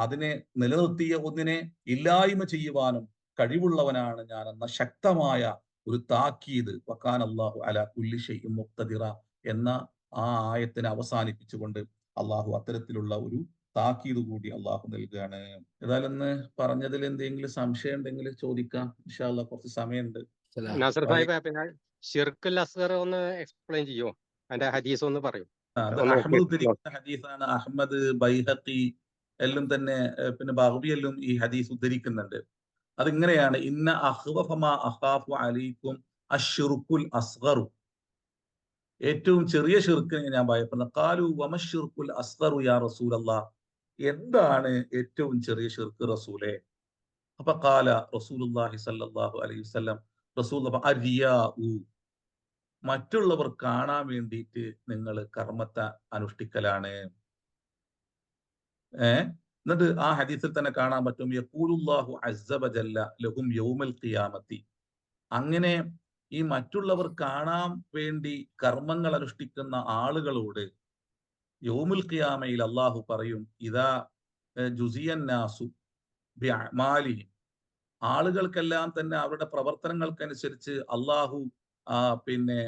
അതിനെ നിലനിർത്തിയ ഒന്നിനെ ഇല്ലായ്മ ചെയ്യുവാനും കഴിവുള്ളവനാണ് ഞാൻ എന്ന ശക്തമായ ഒരു താക്കീത് വക്കാൻ അല്ലാഹു അലാ കുല്ലി ഷൈഇൻ മുഖ്തദിറ എന്ന ആ ആയത്തിനെ അവസാനിപ്പിച്ചുകൊണ്ട് അള്ളാഹു അത്തരത്തിലുള്ള ഒരു താക്കീത് കൂടി അള്ളാഹു നൽകുകയാണ്. ഏതായാലും ഇന്ന് പറഞ്ഞതിൽ എന്തെങ്കിലും സംശയം ഉണ്ടെങ്കിൽ ചോദിക്കാം. ഇൻഷാ അല്ലാഹ് കുറച്ച് സമയമുണ്ട്. നാസർ സാഹിബ്, പിന്നെ ഷിർക്കുൽ അസ്ഗർ ഒന്ന് എക്സ്പ്ലെയിൻ ചെയ്യോ? അതിന്റെ ഹദീസ് ഒന്ന് പറയൂ. അത് അഹമ്മദ് ഉദ്ധരിക്കുന്ന ഹദീസാണ്. അഹമ്മദ്, ബൈഹഖി എല്ലാം തന്നെ, പിന്നെ ബഗ്വി എല്ലാം ഈ ഹദീസ് ഉദ്ധരിക്കുന്നുണ്ട്. അതിങ്ങനെയാണ്: ഇന്ന അഖ്വഫമാ അഖാഫു അലൈക്കും അശ്ശിർക്കുൽ അസ്ഗറു, ഏറ്റവും ചെറിയ ഷിർക്കിനെ ഞാൻ ഭയപ്പെടുന്നു. ഖാലു വമശ്ശിർക്കുൽ അസ്ഗറു യാ റസൂലല്ലാഹ്, എന്താണ് ഏറ്റവും ചെറിയ ഷിർക്ക് റസൂലേ? അപ്പൊ ഖാല റസൂലുള്ളാഹി സ്വല്ലല്ലാഹു അലൈഹി വസല്ലം, റസൂൽ അരിയാഉ, മറ്റുള്ളവർ കാണാൻ വേണ്ടിയിട്ട് നിങ്ങൾ കർമ്മത്തെ അനുഷ്ഠിക്കലാണ്. എന്നിട്ട് ആ ഹദീസിൽ തന്നെ കാണാൻ പറ്റും, യഖൂലുല്ലാഹു അസ്സ വജല്ല ലഹും യൗമൽ ഖിയാമത്തി, അങ്ങനെ ഈ മറ്റുള്ളവർ കാണാൻ വേണ്ടി കർമ്മങ്ങൾ അനുഷ്ഠിക്കുന്ന ആളുകളോട് യൗമുൽ ഖിയാമയിൽ അള്ളാഹു പറയും, ഇദാ ജുസിയൻ നാസു ബിഅമാലിഹിം, ആളുകൾക്കെല്ലാം തന്നെ അവരുടെ പ്രവർത്തനങ്ങൾക്കനുസരിച്ച് അള്ളാഹു പിന്നെ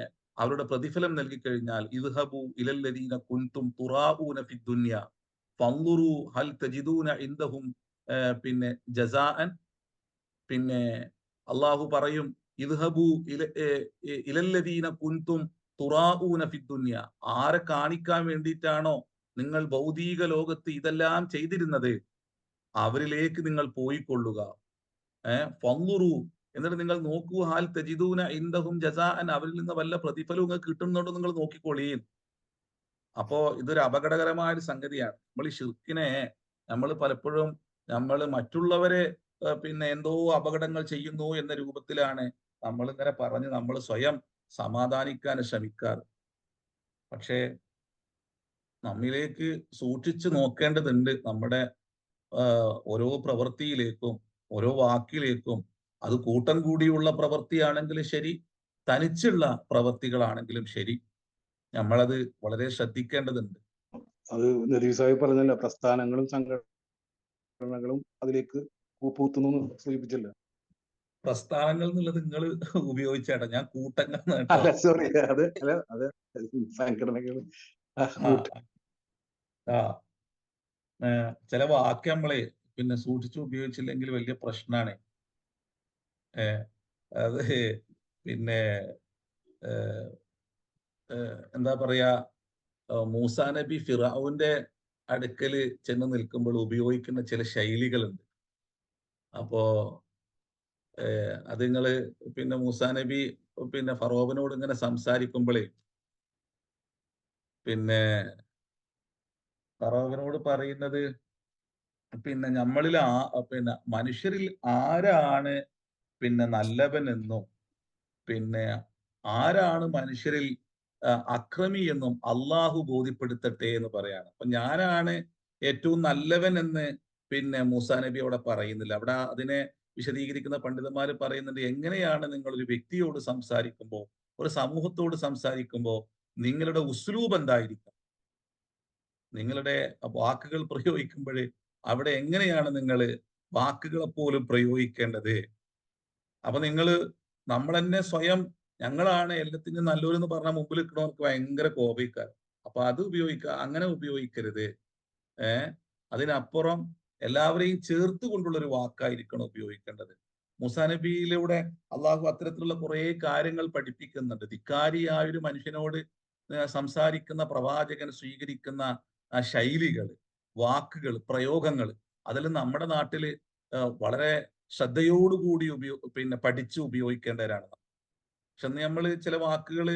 അവരുടെ പ്രതിഫലം നൽകി കഴിഞ്ഞാൽ, ഇദ്ഹബു ഇലല്ലദീന കുൻതും തുറാഊന ഫിദ്ദുനിയ ഫൻദുറു ഹൽ തജിദൂന ഇൻദഹും പിന്നെ ജസാഅൻ, പിന്നെ അള്ളാഹു പറയും, ഇദ്ഹബു ഇലല്ലദീന കുൻതും തുറാഊന ഫിദ്ദുനിയ, ആരെ കാണിക്കാൻ വേണ്ടിയിട്ടാണോ നിങ്ങൾ ഭൗതിക ലോകത്ത് ഇതെല്ലാം ചെയ്തിരുന്നത്, അവരിലേക്ക് നിങ്ങൾ പോയിക്കൊള്ളുക. ഫൻദുറു, എന്നിട്ട് നിങ്ങൾ നോക്കൂ, ഹാൽ തജിദൂന ഇൻദഹും ജസാഅൻ, അവരിൽ നിന്ന് വല്ല പ്രതിഫലവും നിങ്ങൾക്ക് കിട്ടുന്നുണ്ടോ നിങ്ങൾ നോക്കിക്കോളീൻ. അപ്പോ ഇതൊരു അപകടകരമായ ഒരു സംഗതിയാണ്. നമ്മൾ ഈ ഷിർക്കിനെ നമ്മൾ പലപ്പോഴും നമ്മൾ മറ്റുള്ളവരെ പിന്നെ എന്തോ അപകടങ്ങൾ ചെയ്യുന്നു എന്ന രൂപത്തിലാണ് നമ്മൾ ഇങ്ങനെ പറഞ്ഞ് നമ്മൾ സ്വയം സമാധാനിക്കാൻ ശ്രമിക്കാറ്. പക്ഷേ നമ്മിലേക്ക് സൂക്ഷിച്ചു നോക്കേണ്ടതുണ്ട്. നമ്മുടെ ഓരോ പ്രവൃത്തിയിലേക്കും ഓരോ വാക്കിലേക്കും, അത് കൂട്ടം കൂടിയുള്ള പ്രവൃത്തിയാണെങ്കിലും ശരി, തനിച്ചുള്ള പ്രവൃത്തികളാണെങ്കിലും ശരി, നമ്മളത് വളരെ ശ്രദ്ധിക്കേണ്ടതുണ്ട്. അത് നദീർ സാഹിബ് പറഞ്ഞല്ല, പ്രസ്ഥാനങ്ങളും സംഘടനകളും അതിലേക്ക് പൂത്തുന്നു സൂചിപ്പിച്ചല്ലോ. പ്രസ്ഥാനങ്ങൾ എന്നുള്ളത് നിങ്ങൾ ഉപയോഗിച്ചേട്ടാ, ഞാൻ കൂട്ടങ്ങൾ അല്ല സോറി, അത് സംഘടനകൾ ചില വാക്ക് നമ്മളെ പിന്നെ സൂക്ഷിച്ചു ഉപയോഗിച്ചില്ലെങ്കിൽ വലിയ പ്രശ്നമാണ്. അത് പിന്നെ എന്താ പറയാ, മൂസാ നബി ഫിറഔന്റെ അടുക്കല് ചെന്ന് നിൽക്കുമ്പോൾ ഉപയോഗിക്കുന്ന ചില ശൈലികളുണ്ട്. അപ്പോ അത് നിങ്ങള് പിന്നെ മൂസാ നബി പിന്നെ ഫറോവനോട് ഇങ്ങനെ സംസാരിക്കുമ്പോഴേ, പിന്നെ ഫറോവനോട് പറയുന്നത്, പിന്നെ നമ്മളിൽ പിന്നെ മനുഷ്യരിൽ ആരാണ് പിന്നെ നല്ലവനെന്നും, പിന്നെ ആരാണ് മനുഷ്യരിൽ അക്രമി എന്നും അള്ളാഹു ബോധ്യപ്പെടുത്തട്ടെ എന്ന് പറയാണ്. അപ്പൊ ഞാനാണ് ഏറ്റവും നല്ലവൻ എന്ന് പിന്നെ മൂസാ നബി അവിടെ പറയുന്നില്ല. അവിടെ അതിനെ വിശദീകരിക്കുന്ന പണ്ഡിതന്മാർ പറയുന്നുണ്ട്, എങ്ങനെയാണ് നിങ്ങൾ ഒരു വ്യക്തിയോട് സംസാരിക്കുമ്പോൾ, ഒരു സമൂഹത്തോട് സംസാരിക്കുമ്പോൾ നിങ്ങളുടെ ഉസ്ലൂബ് എന്തായിരിക്കും, നിങ്ങളുടെ വാക്കുകൾ പ്രയോഗിക്കുമ്പോൾ അവിടെ എങ്ങനെയാണ് നിങ്ങൾ വാക്കുകളെ പോലും പ്രയോഗിക്കേണ്ടത്. അപ്പൊ നമ്മൾ തന്നെ സ്വയം ഞങ്ങളാണ് എല്ലാത്തിനും നല്ലവരെന്ന് പറഞ്ഞാൽ മുമ്പിൽ നിൽക്കുന്നവർക്ക് ഭയങ്കര കോപിക്കാറ്. അപ്പൊ അത് അങ്ങനെ ഉപയോഗിക്കരുത്. അതിനപ്പുറം എല്ലാവരെയും ചേർത്ത് കൊണ്ടുള്ള ഒരു വാക്കായിരിക്കണം ഉപയോഗിക്കേണ്ടത്. മൂസാ നബിയിലൂടെ അള്ളാഹു അത്തരത്തിലുള്ള കുറെ കാര്യങ്ങൾ പഠിപ്പിക്കുന്നുണ്ട്. ധിക്കാരിയായ ഒരു മനുഷ്യനോട് സംസാരിക്കുന്ന പ്രവാചകൻ സ്വീകരിക്കുന്ന ശൈലികൾ, വാക്കുകൾ, പ്രയോഗങ്ങൾ, അതെല്ലാം നമ്മുടെ നാട്ടില് വളരെ ശ്രദ്ധയോടുകൂടി പിന്നെ പഠിച്ച് ഉപയോഗിക്കേണ്ടവരാണ്. പക്ഷെ നമ്മൾ ചില വാക്കുകൾ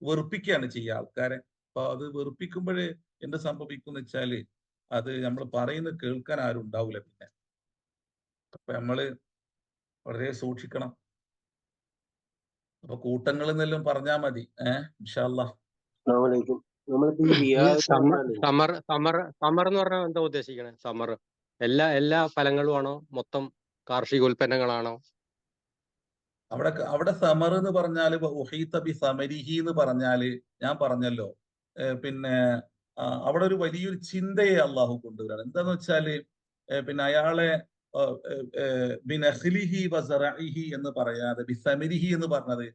വെറുപ്പിക്കുകയാണ് ചെയ്യുക ആൾക്കാരെ. അപ്പൊ അത് വെറുപ്പിക്കുമ്പോഴേ എന്ത് സംഭവിക്കും എന്ന് വെച്ചാല് അത് നമ്മൾ പറയുന്നത് കേൾക്കാൻ ആരും ഉണ്ടാവില്ല. പിന്നെ അപ്പൊ നമ്മള് വളരെ സൂക്ഷിക്കണം. അപ്പൊ കൂട്ടങ്ങൾ എന്നെല്ലാം പറഞ്ഞാൽ മതി. ഇൻഷാ അല്ലാഹ്. അസ്സലാമലൈക്കും. നമ്മളിപ്പോ ഈ ഈ റിയാദ് സമ്മർ പറഞ്ഞാലേ സമ്മർ സമ്മർ സമ്മർ എന്ന് പറഞ്ഞാൽ എന്താ ഉദ്ദേശിക്കണേ? സമ്മർ എല്ലാ ഫലങ്ങളും ആണോ? മൊത്തം കാർഷിക ഉൽപ്പന്നങ്ങളാണോ? അവിടെ സമർ എന്ന് പറഞ്ഞാല് ഉഹീത ബി സമരിഹി എന്ന് പറഞ്ഞാല് ഞാൻ പറഞ്ഞല്ലോ, പിന്നെ അവിടെ ഒരു വലിയൊരു ചിന്തയെ അള്ളാഹു കൊണ്ടുവരാണ്. എന്താന്ന് വെച്ചാല് പിന്നെ അയാളെ ബിനഖ്ലിഹി വസറഇഹി എന്ന് പറയാതെ ബിസമരിഹി എന്ന് പറഞ്ഞത്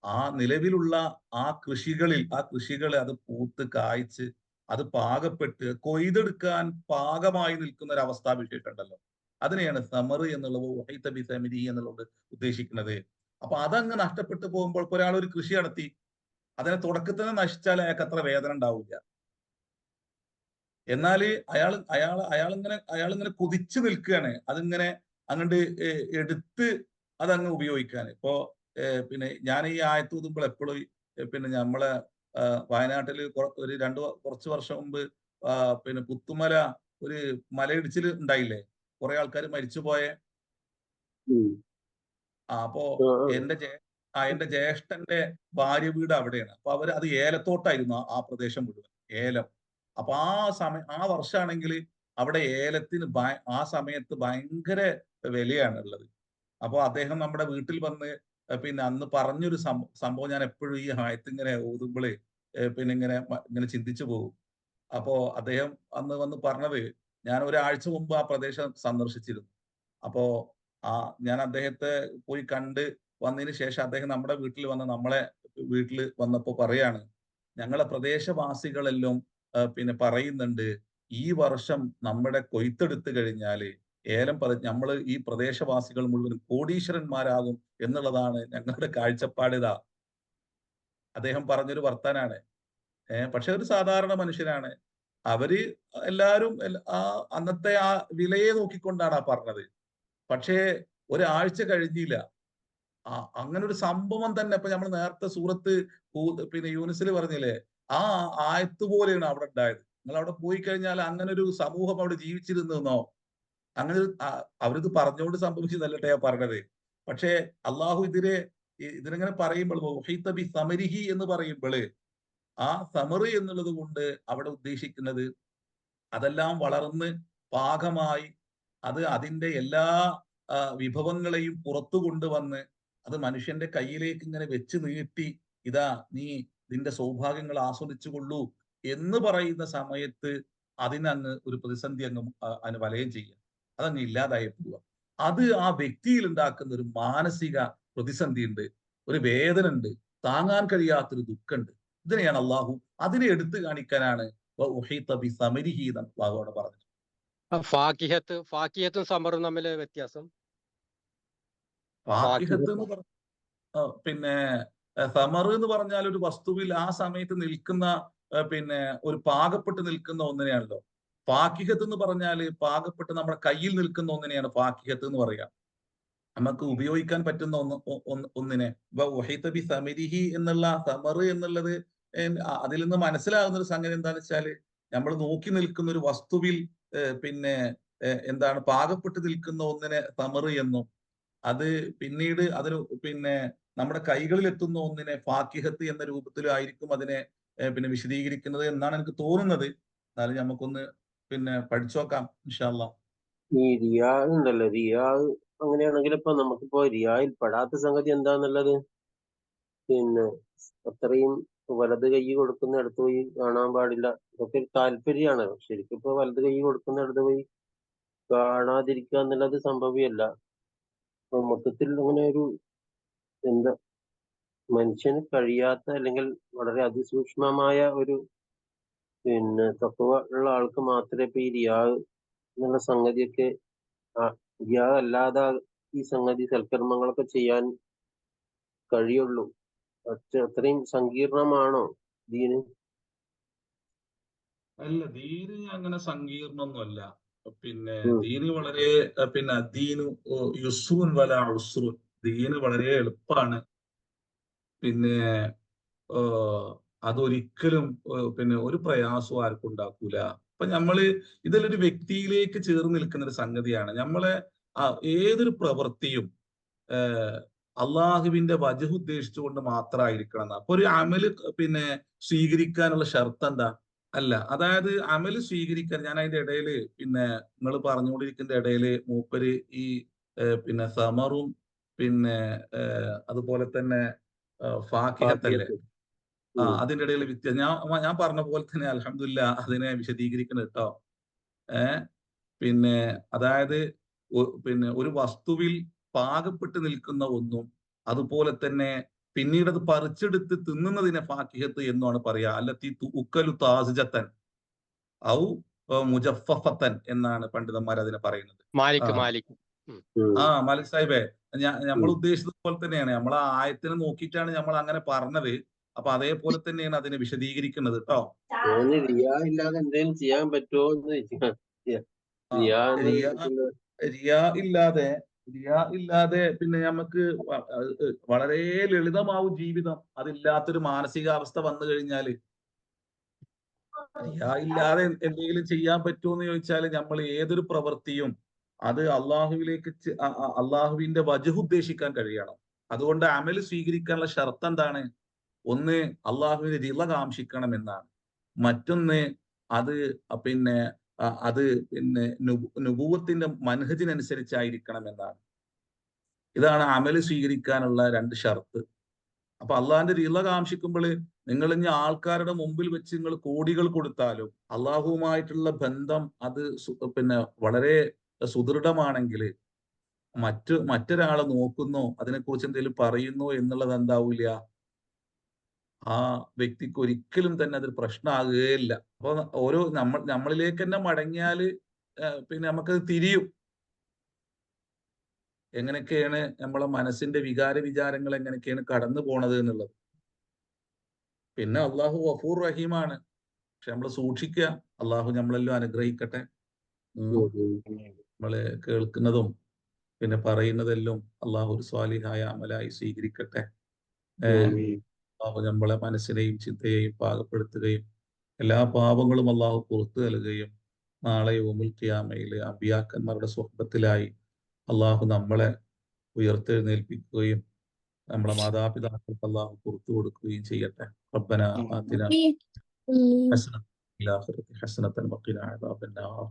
ആ നിലവിലുള്ള ആ കൃഷികളെ അത് പൂത്ത് കായ്ച്ച് അത് പാകപ്പെട്ട് കൊയ്തെടുക്കാൻ പാകമായി നിൽക്കുന്ന ഒരു അവസ്ഥാവിശേഷമുണ്ടല്ലോ, അതിനെയാണ് സമർ എന്നുള്ളത് വഹീത ബി സമരിഹി എന്നുള്ളത് ഉദ്ദേശിക്കുന്നത്. അപ്പൊ അതങ്ങ് നഷ്ടപ്പെട്ടു പോകുമ്പോൾ ഒരാൾ ഒരു കൃഷി നടത്തി, അതിനെ തുടക്കത്തിൽ തന്നെ നശിച്ചാൽ അയാൾക്ക് അത്ര വേദന ഉണ്ടാവില്ല. എന്നാല് അയാളിങ്ങനെ കുതിച്ചു നിൽക്കുകയാണ് അതിങ്ങനെ അങ്ങോട്ട് എടുത്ത് അതങ്ങ് ഉപയോഗിക്കാൻ. ഇപ്പോ പിന്നെ ഞാൻ ഈ ആയത്ത് ഊതുമ്പോൾ എപ്പോഴും പിന്നെ നമ്മളെ വയനാട്ടില് ഒരു കുറച്ച് വർഷം മുമ്പ് പിന്നെ പുത്തുമല ഒരു മലയിടിച്ചിൽ ഉണ്ടായില്ലേ, കുറെ ആൾക്കാർ മരിച്ചുപോയ. അപ്പോ എന്റെ എന്റെ ജ്യേഷ്ഠന്റെ ഭാര്യ വീട് അവിടെയാണ്. അപ്പൊ അത് ഏലത്തോട്ടായിരുന്നു ആ പ്രദേശം മുഴുവൻ, ഏലം. അപ്പൊ ആ വർഷമാണെങ്കിൽ അവിടെ ഏലത്തിന് ആ സമയത്ത് ഭയങ്കര വിലയാണ് ഉള്ളത്. അപ്പൊ അദ്ദേഹം നമ്മുടെ വീട്ടിൽ വന്ന് പിന്നെ അന്ന് പറഞ്ഞൊരു സംഭവം ഞാൻ എപ്പോഴും ഈ ആയത്ത് ഇങ്ങനെ ഓതുമ്പോഴേ പിന്നെ ഇങ്ങനെ ചിന്തിച്ചു പോകും. അപ്പോ അദ്ദേഹം അന്ന് വന്ന് പറഞ്ഞത്, ഞാൻ ഒരാഴ്ച മുമ്പ് ആ പ്രദേശം സന്ദർശിച്ചിരുന്നു. അപ്പോ ഞാൻ അദ്ദേഹത്തെ പോയി കണ്ട് വന്നതിന് ശേഷം അദ്ദേഹം നമ്മുടെ വീട്ടിൽ നമ്മളെ വീട്ടിൽ വന്നപ്പോ പറയാണ്, ഞങ്ങളെ പ്രദേശവാസികളെല്ലാം പിന്നെ പറയുന്നുണ്ട്, ഈ വർഷം നമ്മുടെ കൊയ്ത്തെടുത്ത് കഴിഞ്ഞാല് നമ്മൾ ഈ പ്രദേശവാസികൾ മുഴുവൻ കോടീശ്വരന്മാരാകും എന്നുള്ളതാണ് ഞങ്ങളുടെ കാഴ്ചപ്പാടിതാ. അദ്ദേഹം പറഞ്ഞൊരു വർത്താനാണ്. പക്ഷെ ഒരു സാധാരണ മനുഷ്യനാണ്. അവര് എല്ലാരും അന്നത്തെ ആ വിലയെ നോക്കിക്കൊണ്ടാണ് പറഞ്ഞത്. പക്ഷേ ഒരാഴ്ച കഴിഞ്ഞില്ല, അങ്ങനെ ഒരു സംഭവം തന്നെ. ഇപ്പൊ നമ്മൾ നേരത്തെ സൂറത്ത് പിന്നെ യൂനിസിൽ പറഞ്ഞില്ലേ, ആ ആയത്ത് പോലെയാണ് അവിടെ ഉണ്ടായത്. നിങ്ങൾ അവിടെ പോയി കഴിഞ്ഞാൽ അങ്ങനെ ഒരു സമൂഹം അവിടെ ജീവിച്ചിരുന്നോ? അങ്ങനെ അവരിത് പറഞ്ഞുകൊണ്ട് സംഭവിച്ചതല്ലട്ടെ ഞാൻ പറഞ്ഞത്. പക്ഷേ അള്ളാഹു ഇതിനെങ്ങനെ പറയുമ്പോൾ സമരിഹി എന്ന് പറയുമ്പോൾ ആ സമറ് എന്നുള്ളത് കൊണ്ട് അവിടെ ഉദ്ദേശിക്കുന്നത് അതെല്ലാം വളർന്ന് പാകമായി അതിന്റെ എല്ലാ വിഭവങ്ങളെയും പുറത്തു കൊണ്ടുവന്ന് അത് മനുഷ്യന്റെ കയ്യിലേക്ക് ഇങ്ങനെ വെച്ച് നീട്ടി, ഇതാ നീ നിന്റെ സൗഭാഗ്യങ്ങൾ ആസ്വദിച്ചു കൊള്ളൂ എന്ന് പറയുന്ന സമയത്ത് അതിനങ്ങ് ഒരു പ്രതിസന്ധി അങ്ങ് വലയം ചെയ്യുക, അതങ്ങ് ഇല്ലാതായി പോവുക. അത് ആ വ്യക്തിയിൽ ഉണ്ടാക്കുന്ന ഒരു മാനസിക പ്രതിസന്ധി ഉണ്ട്, ഒരു വേദന ഉണ്ട്, താങ്ങാൻ കഴിയാത്തൊരു ദുഃഖമുണ്ട്. ഇതിനെയാണ് അള്ളാഹു അതിനെ എടുത്തു കാണിക്കാനാണ് അള്ളാഹു അവിടെ പറഞ്ഞത്. ഫാക്കിഹത്തും സമറും തമ്മിൽ വ്യത്യാസം? ഫാക്കിഹത്ത് എന്ന് പറഞ്ഞ പിന്നെ സമർ എന്ന് പറഞ്ഞാൽ ഒരു വസ്തുവിൽ ആ സമയത്ത് നിൽക്കുന്ന പിന്നെ ഒരു പാകപ്പെട്ട് നിൽക്കുന്ന ഒന്നിനെയാണല്ലോ. ഫാക്കിഹത്ത് എന്ന് പറഞ്ഞാല് പാകപ്പെട്ട് നമ്മുടെ കയ്യിൽ നിൽക്കുന്ന ഒന്നിനെയാണ് ഫാക്കിഹത്ത് എന്ന് പറയാം. നമുക്ക് ഉപയോഗിക്കാൻ പറ്റുന്ന ഒന്നിനെ. ബി സമരിഹി എന്നുള്ള സമർ എന്നുള്ളത് അതിൽ നിന്ന് മനസ്സിലാകുന്ന ഒരു സംഗതി എന്താണെന്ന് വെച്ചാല്, നമ്മൾ നോക്കി നിൽക്കുന്ന ഒരു വസ്തുവിൽ പിന്നെ എന്താണ് പാകപ്പെട്ട് നിൽക്കുന്ന ഒന്നിനെ സമർ എന്നും, അത് പിന്നീട് അതിന് പിന്നെ നമ്മുടെ കൈകളിൽ എത്തുന്ന ഒന്നിനെ ഫാക്കിഹത്ത് എന്ന രൂപത്തിലായിരിക്കും അതിനെ പിന്നെ വിശദീകരിക്കുന്നത് എന്നാണ് എനിക്ക് തോന്നുന്നത്. എന്നാലും നമുക്കൊന്ന് പിന്നെ പഠിച്ചു നോക്കാം ഇൻഷാ അല്ലാഹ്. ഈ റിയാദ് ഉണ്ടല്ലോ, റിയാദ് അങ്ങനെയാണെങ്കിൽ ഇപ്പൊ നമുക്കിപ്പോ റിയായിൽ പെടാത്ത സംഗതി എന്താന്നുള്ളത്, പിന്നെ അത്രയും വലത് കൈ കൊടുക്കുന്ന ഇടത്ത് പോയി കാണാൻ പാടില്ല, ഇതൊക്കെ ഒരു താല്പര്യമാണ്. ശരിക്കും ഇപ്പൊ വലത് കൈ കൊടുക്കുന്ന ഇടത്ത് പോയി കാണാതിരിക്കുക എന്നുള്ളത് സംഭവ്യമല്ല. അപ്പൊ മൊത്തത്തിൽ അങ്ങനെ ഒരു എന്താ മനുഷ്യന് കഴിയാത്ത അല്ലെങ്കിൽ വളരെ അതിസൂക്ഷ്മമായ ഒരു പിന്നെ തഖ്വ ഉള്ള ആൾക്ക് മാത്രമേ ഇപ്പൊ ഈ റിയാദ് എന്നുള്ള സംഗതിയൊക്കെ റിയാദ് അല്ലാതെ ഈ സംഗതി സൽക്കർമ്മങ്ങളൊക്കെ ചെയ്യാൻ കഴിയുള്ളൂ. അത്രയും സങ്കീർണമാണോ ദീന്? അല്ല, ദീന് അങ്ങനെ സങ്കീർണമൊന്നുമല്ല. പിന്നെ ദീന് വളരെ പിന്നെ ദീനു യുസ്റുൻ വല ഉസ്റുൻ, ദീന് വളരെ എളുപ്പമാണ്. പിന്നെ അതൊരിക്കലും പിന്നെ ഒരു പ്രയാസവും ആർക്കും ഉണ്ടാക്കൂല. അപ്പൊ നമ്മള് ഇതിലൊരു വ്യക്തിയിലേക്ക് ചേർന്ന് നിൽക്കുന്ന ഒരു സംഗതിയാണ്. നമ്മളെ ഏതൊരു പ്രവൃത്തിയും അള്ളാഹുവിന്റെ വജഹ് ഉദ്ദേശിച്ചുകൊണ്ട് മാത്രമായിരിക്കണം എന്ന്. അപ്പൊ ഒരു അമല് പിന്നെ സ്വീകരിക്കാനുള്ള ഷർത്ത് എന്താ? അല്ല, അതായത് അമല് സ്വീകരിക്കാൻ ഞാൻ അതിന്റെ ഇടയില് പിന്നെ നിങ്ങൾ പറഞ്ഞുകൊണ്ടിരിക്കുന്ന ഇടയില് മൂപ്പര് ഈ പിന്നെ സമറും പിന്നെ അതുപോലെ തന്നെ ഫാക്കിഹത്തല്ലേ, അതിന്റെ ഇടയിൽ വ്യത്യാസം ഞാൻ പറഞ്ഞ പോലെ തന്നെ അൽഹംദുലില്ലാ അതിനെ വിശദീകരിക്കണം കേട്ടോ. പിന്നെ അതായത് പിന്നെ ഒരു വസ്തുവിൽ പാകപ്പെട്ട് നിൽക്കുന്ന ഒന്നും അതുപോലെ തന്നെ പിന്നീട് അത് പറിച്ചെടുത്ത് തിന്നുന്നതിനെ ഫാക്കിഹത്ത് എന്നാണ് പറയാ. അല്ലത്തി ഉക്കലു താസിജത്തൻ ഔ മുജഫഫത്തൻ എന്നാണ് പണ്ഡിതന്മാർ അതിനെ പറയുന്നത്. മാലിക് മാലിക് സാഹിബേ, നമ്മൾ ഉദ്ദേശിച്ചത് പോലെ തന്നെയാണ്. നമ്മൾ ആ ആയത്തിനെ നോക്കിയിട്ടാണ് നമ്മൾ അങ്ങനെ പറഞ്ഞത്. അപ്പൊ അതേപോലെ തന്നെയാണ് അതിനെ വിശദീകരിക്കുന്നത് കേട്ടോ. റിയാ ഇല്ലാതെ എന്തെങ്കിലും ചെയ്യാൻ പറ്റുമോ റിയാ ഇല്ലാതെ പിന്നെ നമുക്ക് വളരെ ലളിതമാവും ജീവിതം. അതില്ലാത്തൊരു മാനസികാവസ്ഥ വന്നു കഴിഞ്ഞാല് റിയാ ഇല്ലാതെ എന്തെങ്കിലും ചെയ്യാൻ പറ്റുമോ എന്ന് ചോദിച്ചാൽ നമ്മൾ ഏതൊരു പ്രവൃത്തിയും അത് അള്ളാഹുവിന്റെ വജഹ് ഉദ്ദേശിക്കാൻ കഴിയണം. അതുകൊണ്ട് അമല് സ്വീകരിക്കാനുള്ള ഷർത്ത് എന്താണ്? ഒന്ന്, അള്ളാഹുവിന്റെ റിള കാംക്ഷിക്കണം എന്നാണ്. മറ്റൊന്ന്, അത് പിന്നെ നുബുവത്തിന്റെ മൻഹജിനനുസരിച്ചായിരിക്കണം എന്നാണ്. ഇതാണ് അമല് സ്വീകരിക്കാനുള്ള രണ്ട് ഷർത്ത്. അപ്പൊ അള്ളാഹിന്റെ റിള കാംക്ഷിക്കുമ്പോൾ നിങ്ങൾ ഇനി ആൾക്കാരുടെ മുമ്പിൽ വെച്ച് നിങ്ങൾ കോടികൾ കൊടുത്താലും അള്ളാഹുവുമായിട്ടുള്ള ബന്ധം അത് പിന്നെ വളരെ സുദൃഢമാണെങ്കിൽ മറ്റൊരാളെ നോക്കുന്നോ അതിനെക്കുറിച്ച് എന്തെങ്കിലും പറയുന്നോ എന്നുള്ളത് എന്താവില്ല, ആ വ്യക്തിക്ക് ഒരിക്കലും തന്നെ അതൊരു പ്രശ്നമാകുകയില്ല. അപ്പൊ നമ്മളിലേക്ക് തന്നെ മടങ്ങിയാല് പിന്നെ നമുക്കത് തിരിയും. എങ്ങനെയൊക്കെയാണ് നമ്മളെ മനസ്സിന്റെ വിചാരങ്ങൾ എങ്ങനെയൊക്കെയാണ് കടന്നു പോണത് എന്നുള്ളത്. പിന്നെ അള്ളാഹു ഗഫൂർ റഹീമാണ്. പക്ഷെ നമ്മൾ സൂക്ഷിക്കുക. അള്ളാഹു നമ്മളെല്ലാം അനുഗ്രഹിക്കട്ടെ. നമ്മള് കേൾക്കുന്നതും പിന്നെ പറയുന്നതെല്ലാം അള്ളാഹു ഒരു സ്വാലിഹായ അമലായി സ്വീകരിക്കട്ടെ. അള്ളാഹു നമ്മളെ മനസ്സിനെയും ചിന്തയെയും പാകപ്പെടുത്തുകയും എല്ലാ പാപങ്ങളും അള്ളാഹു പുറത്തു നൽകുകയും നാളെ യൗമുൽ ഖിയാമയിലെ അമ്പിയാക്കന്മാരുടെ സ്വഹബത്തിലായി അള്ളാഹു നമ്മളെ ഉയർത്തെഴുന്നേൽപ്പിക്കുകയും നമ്മളെ മാതാപിതാക്കൾക്ക് അള്ളാഹു പുറത്തു കൊടുക്കുകയും ചെയ്യട്ടെ. റബ്ബനാ ആതിനാ ഹസനത്തൻ ഫിൽ ആഖിറതി ഹസനത്തൻ വഖിനാ അദാബന്നാർ.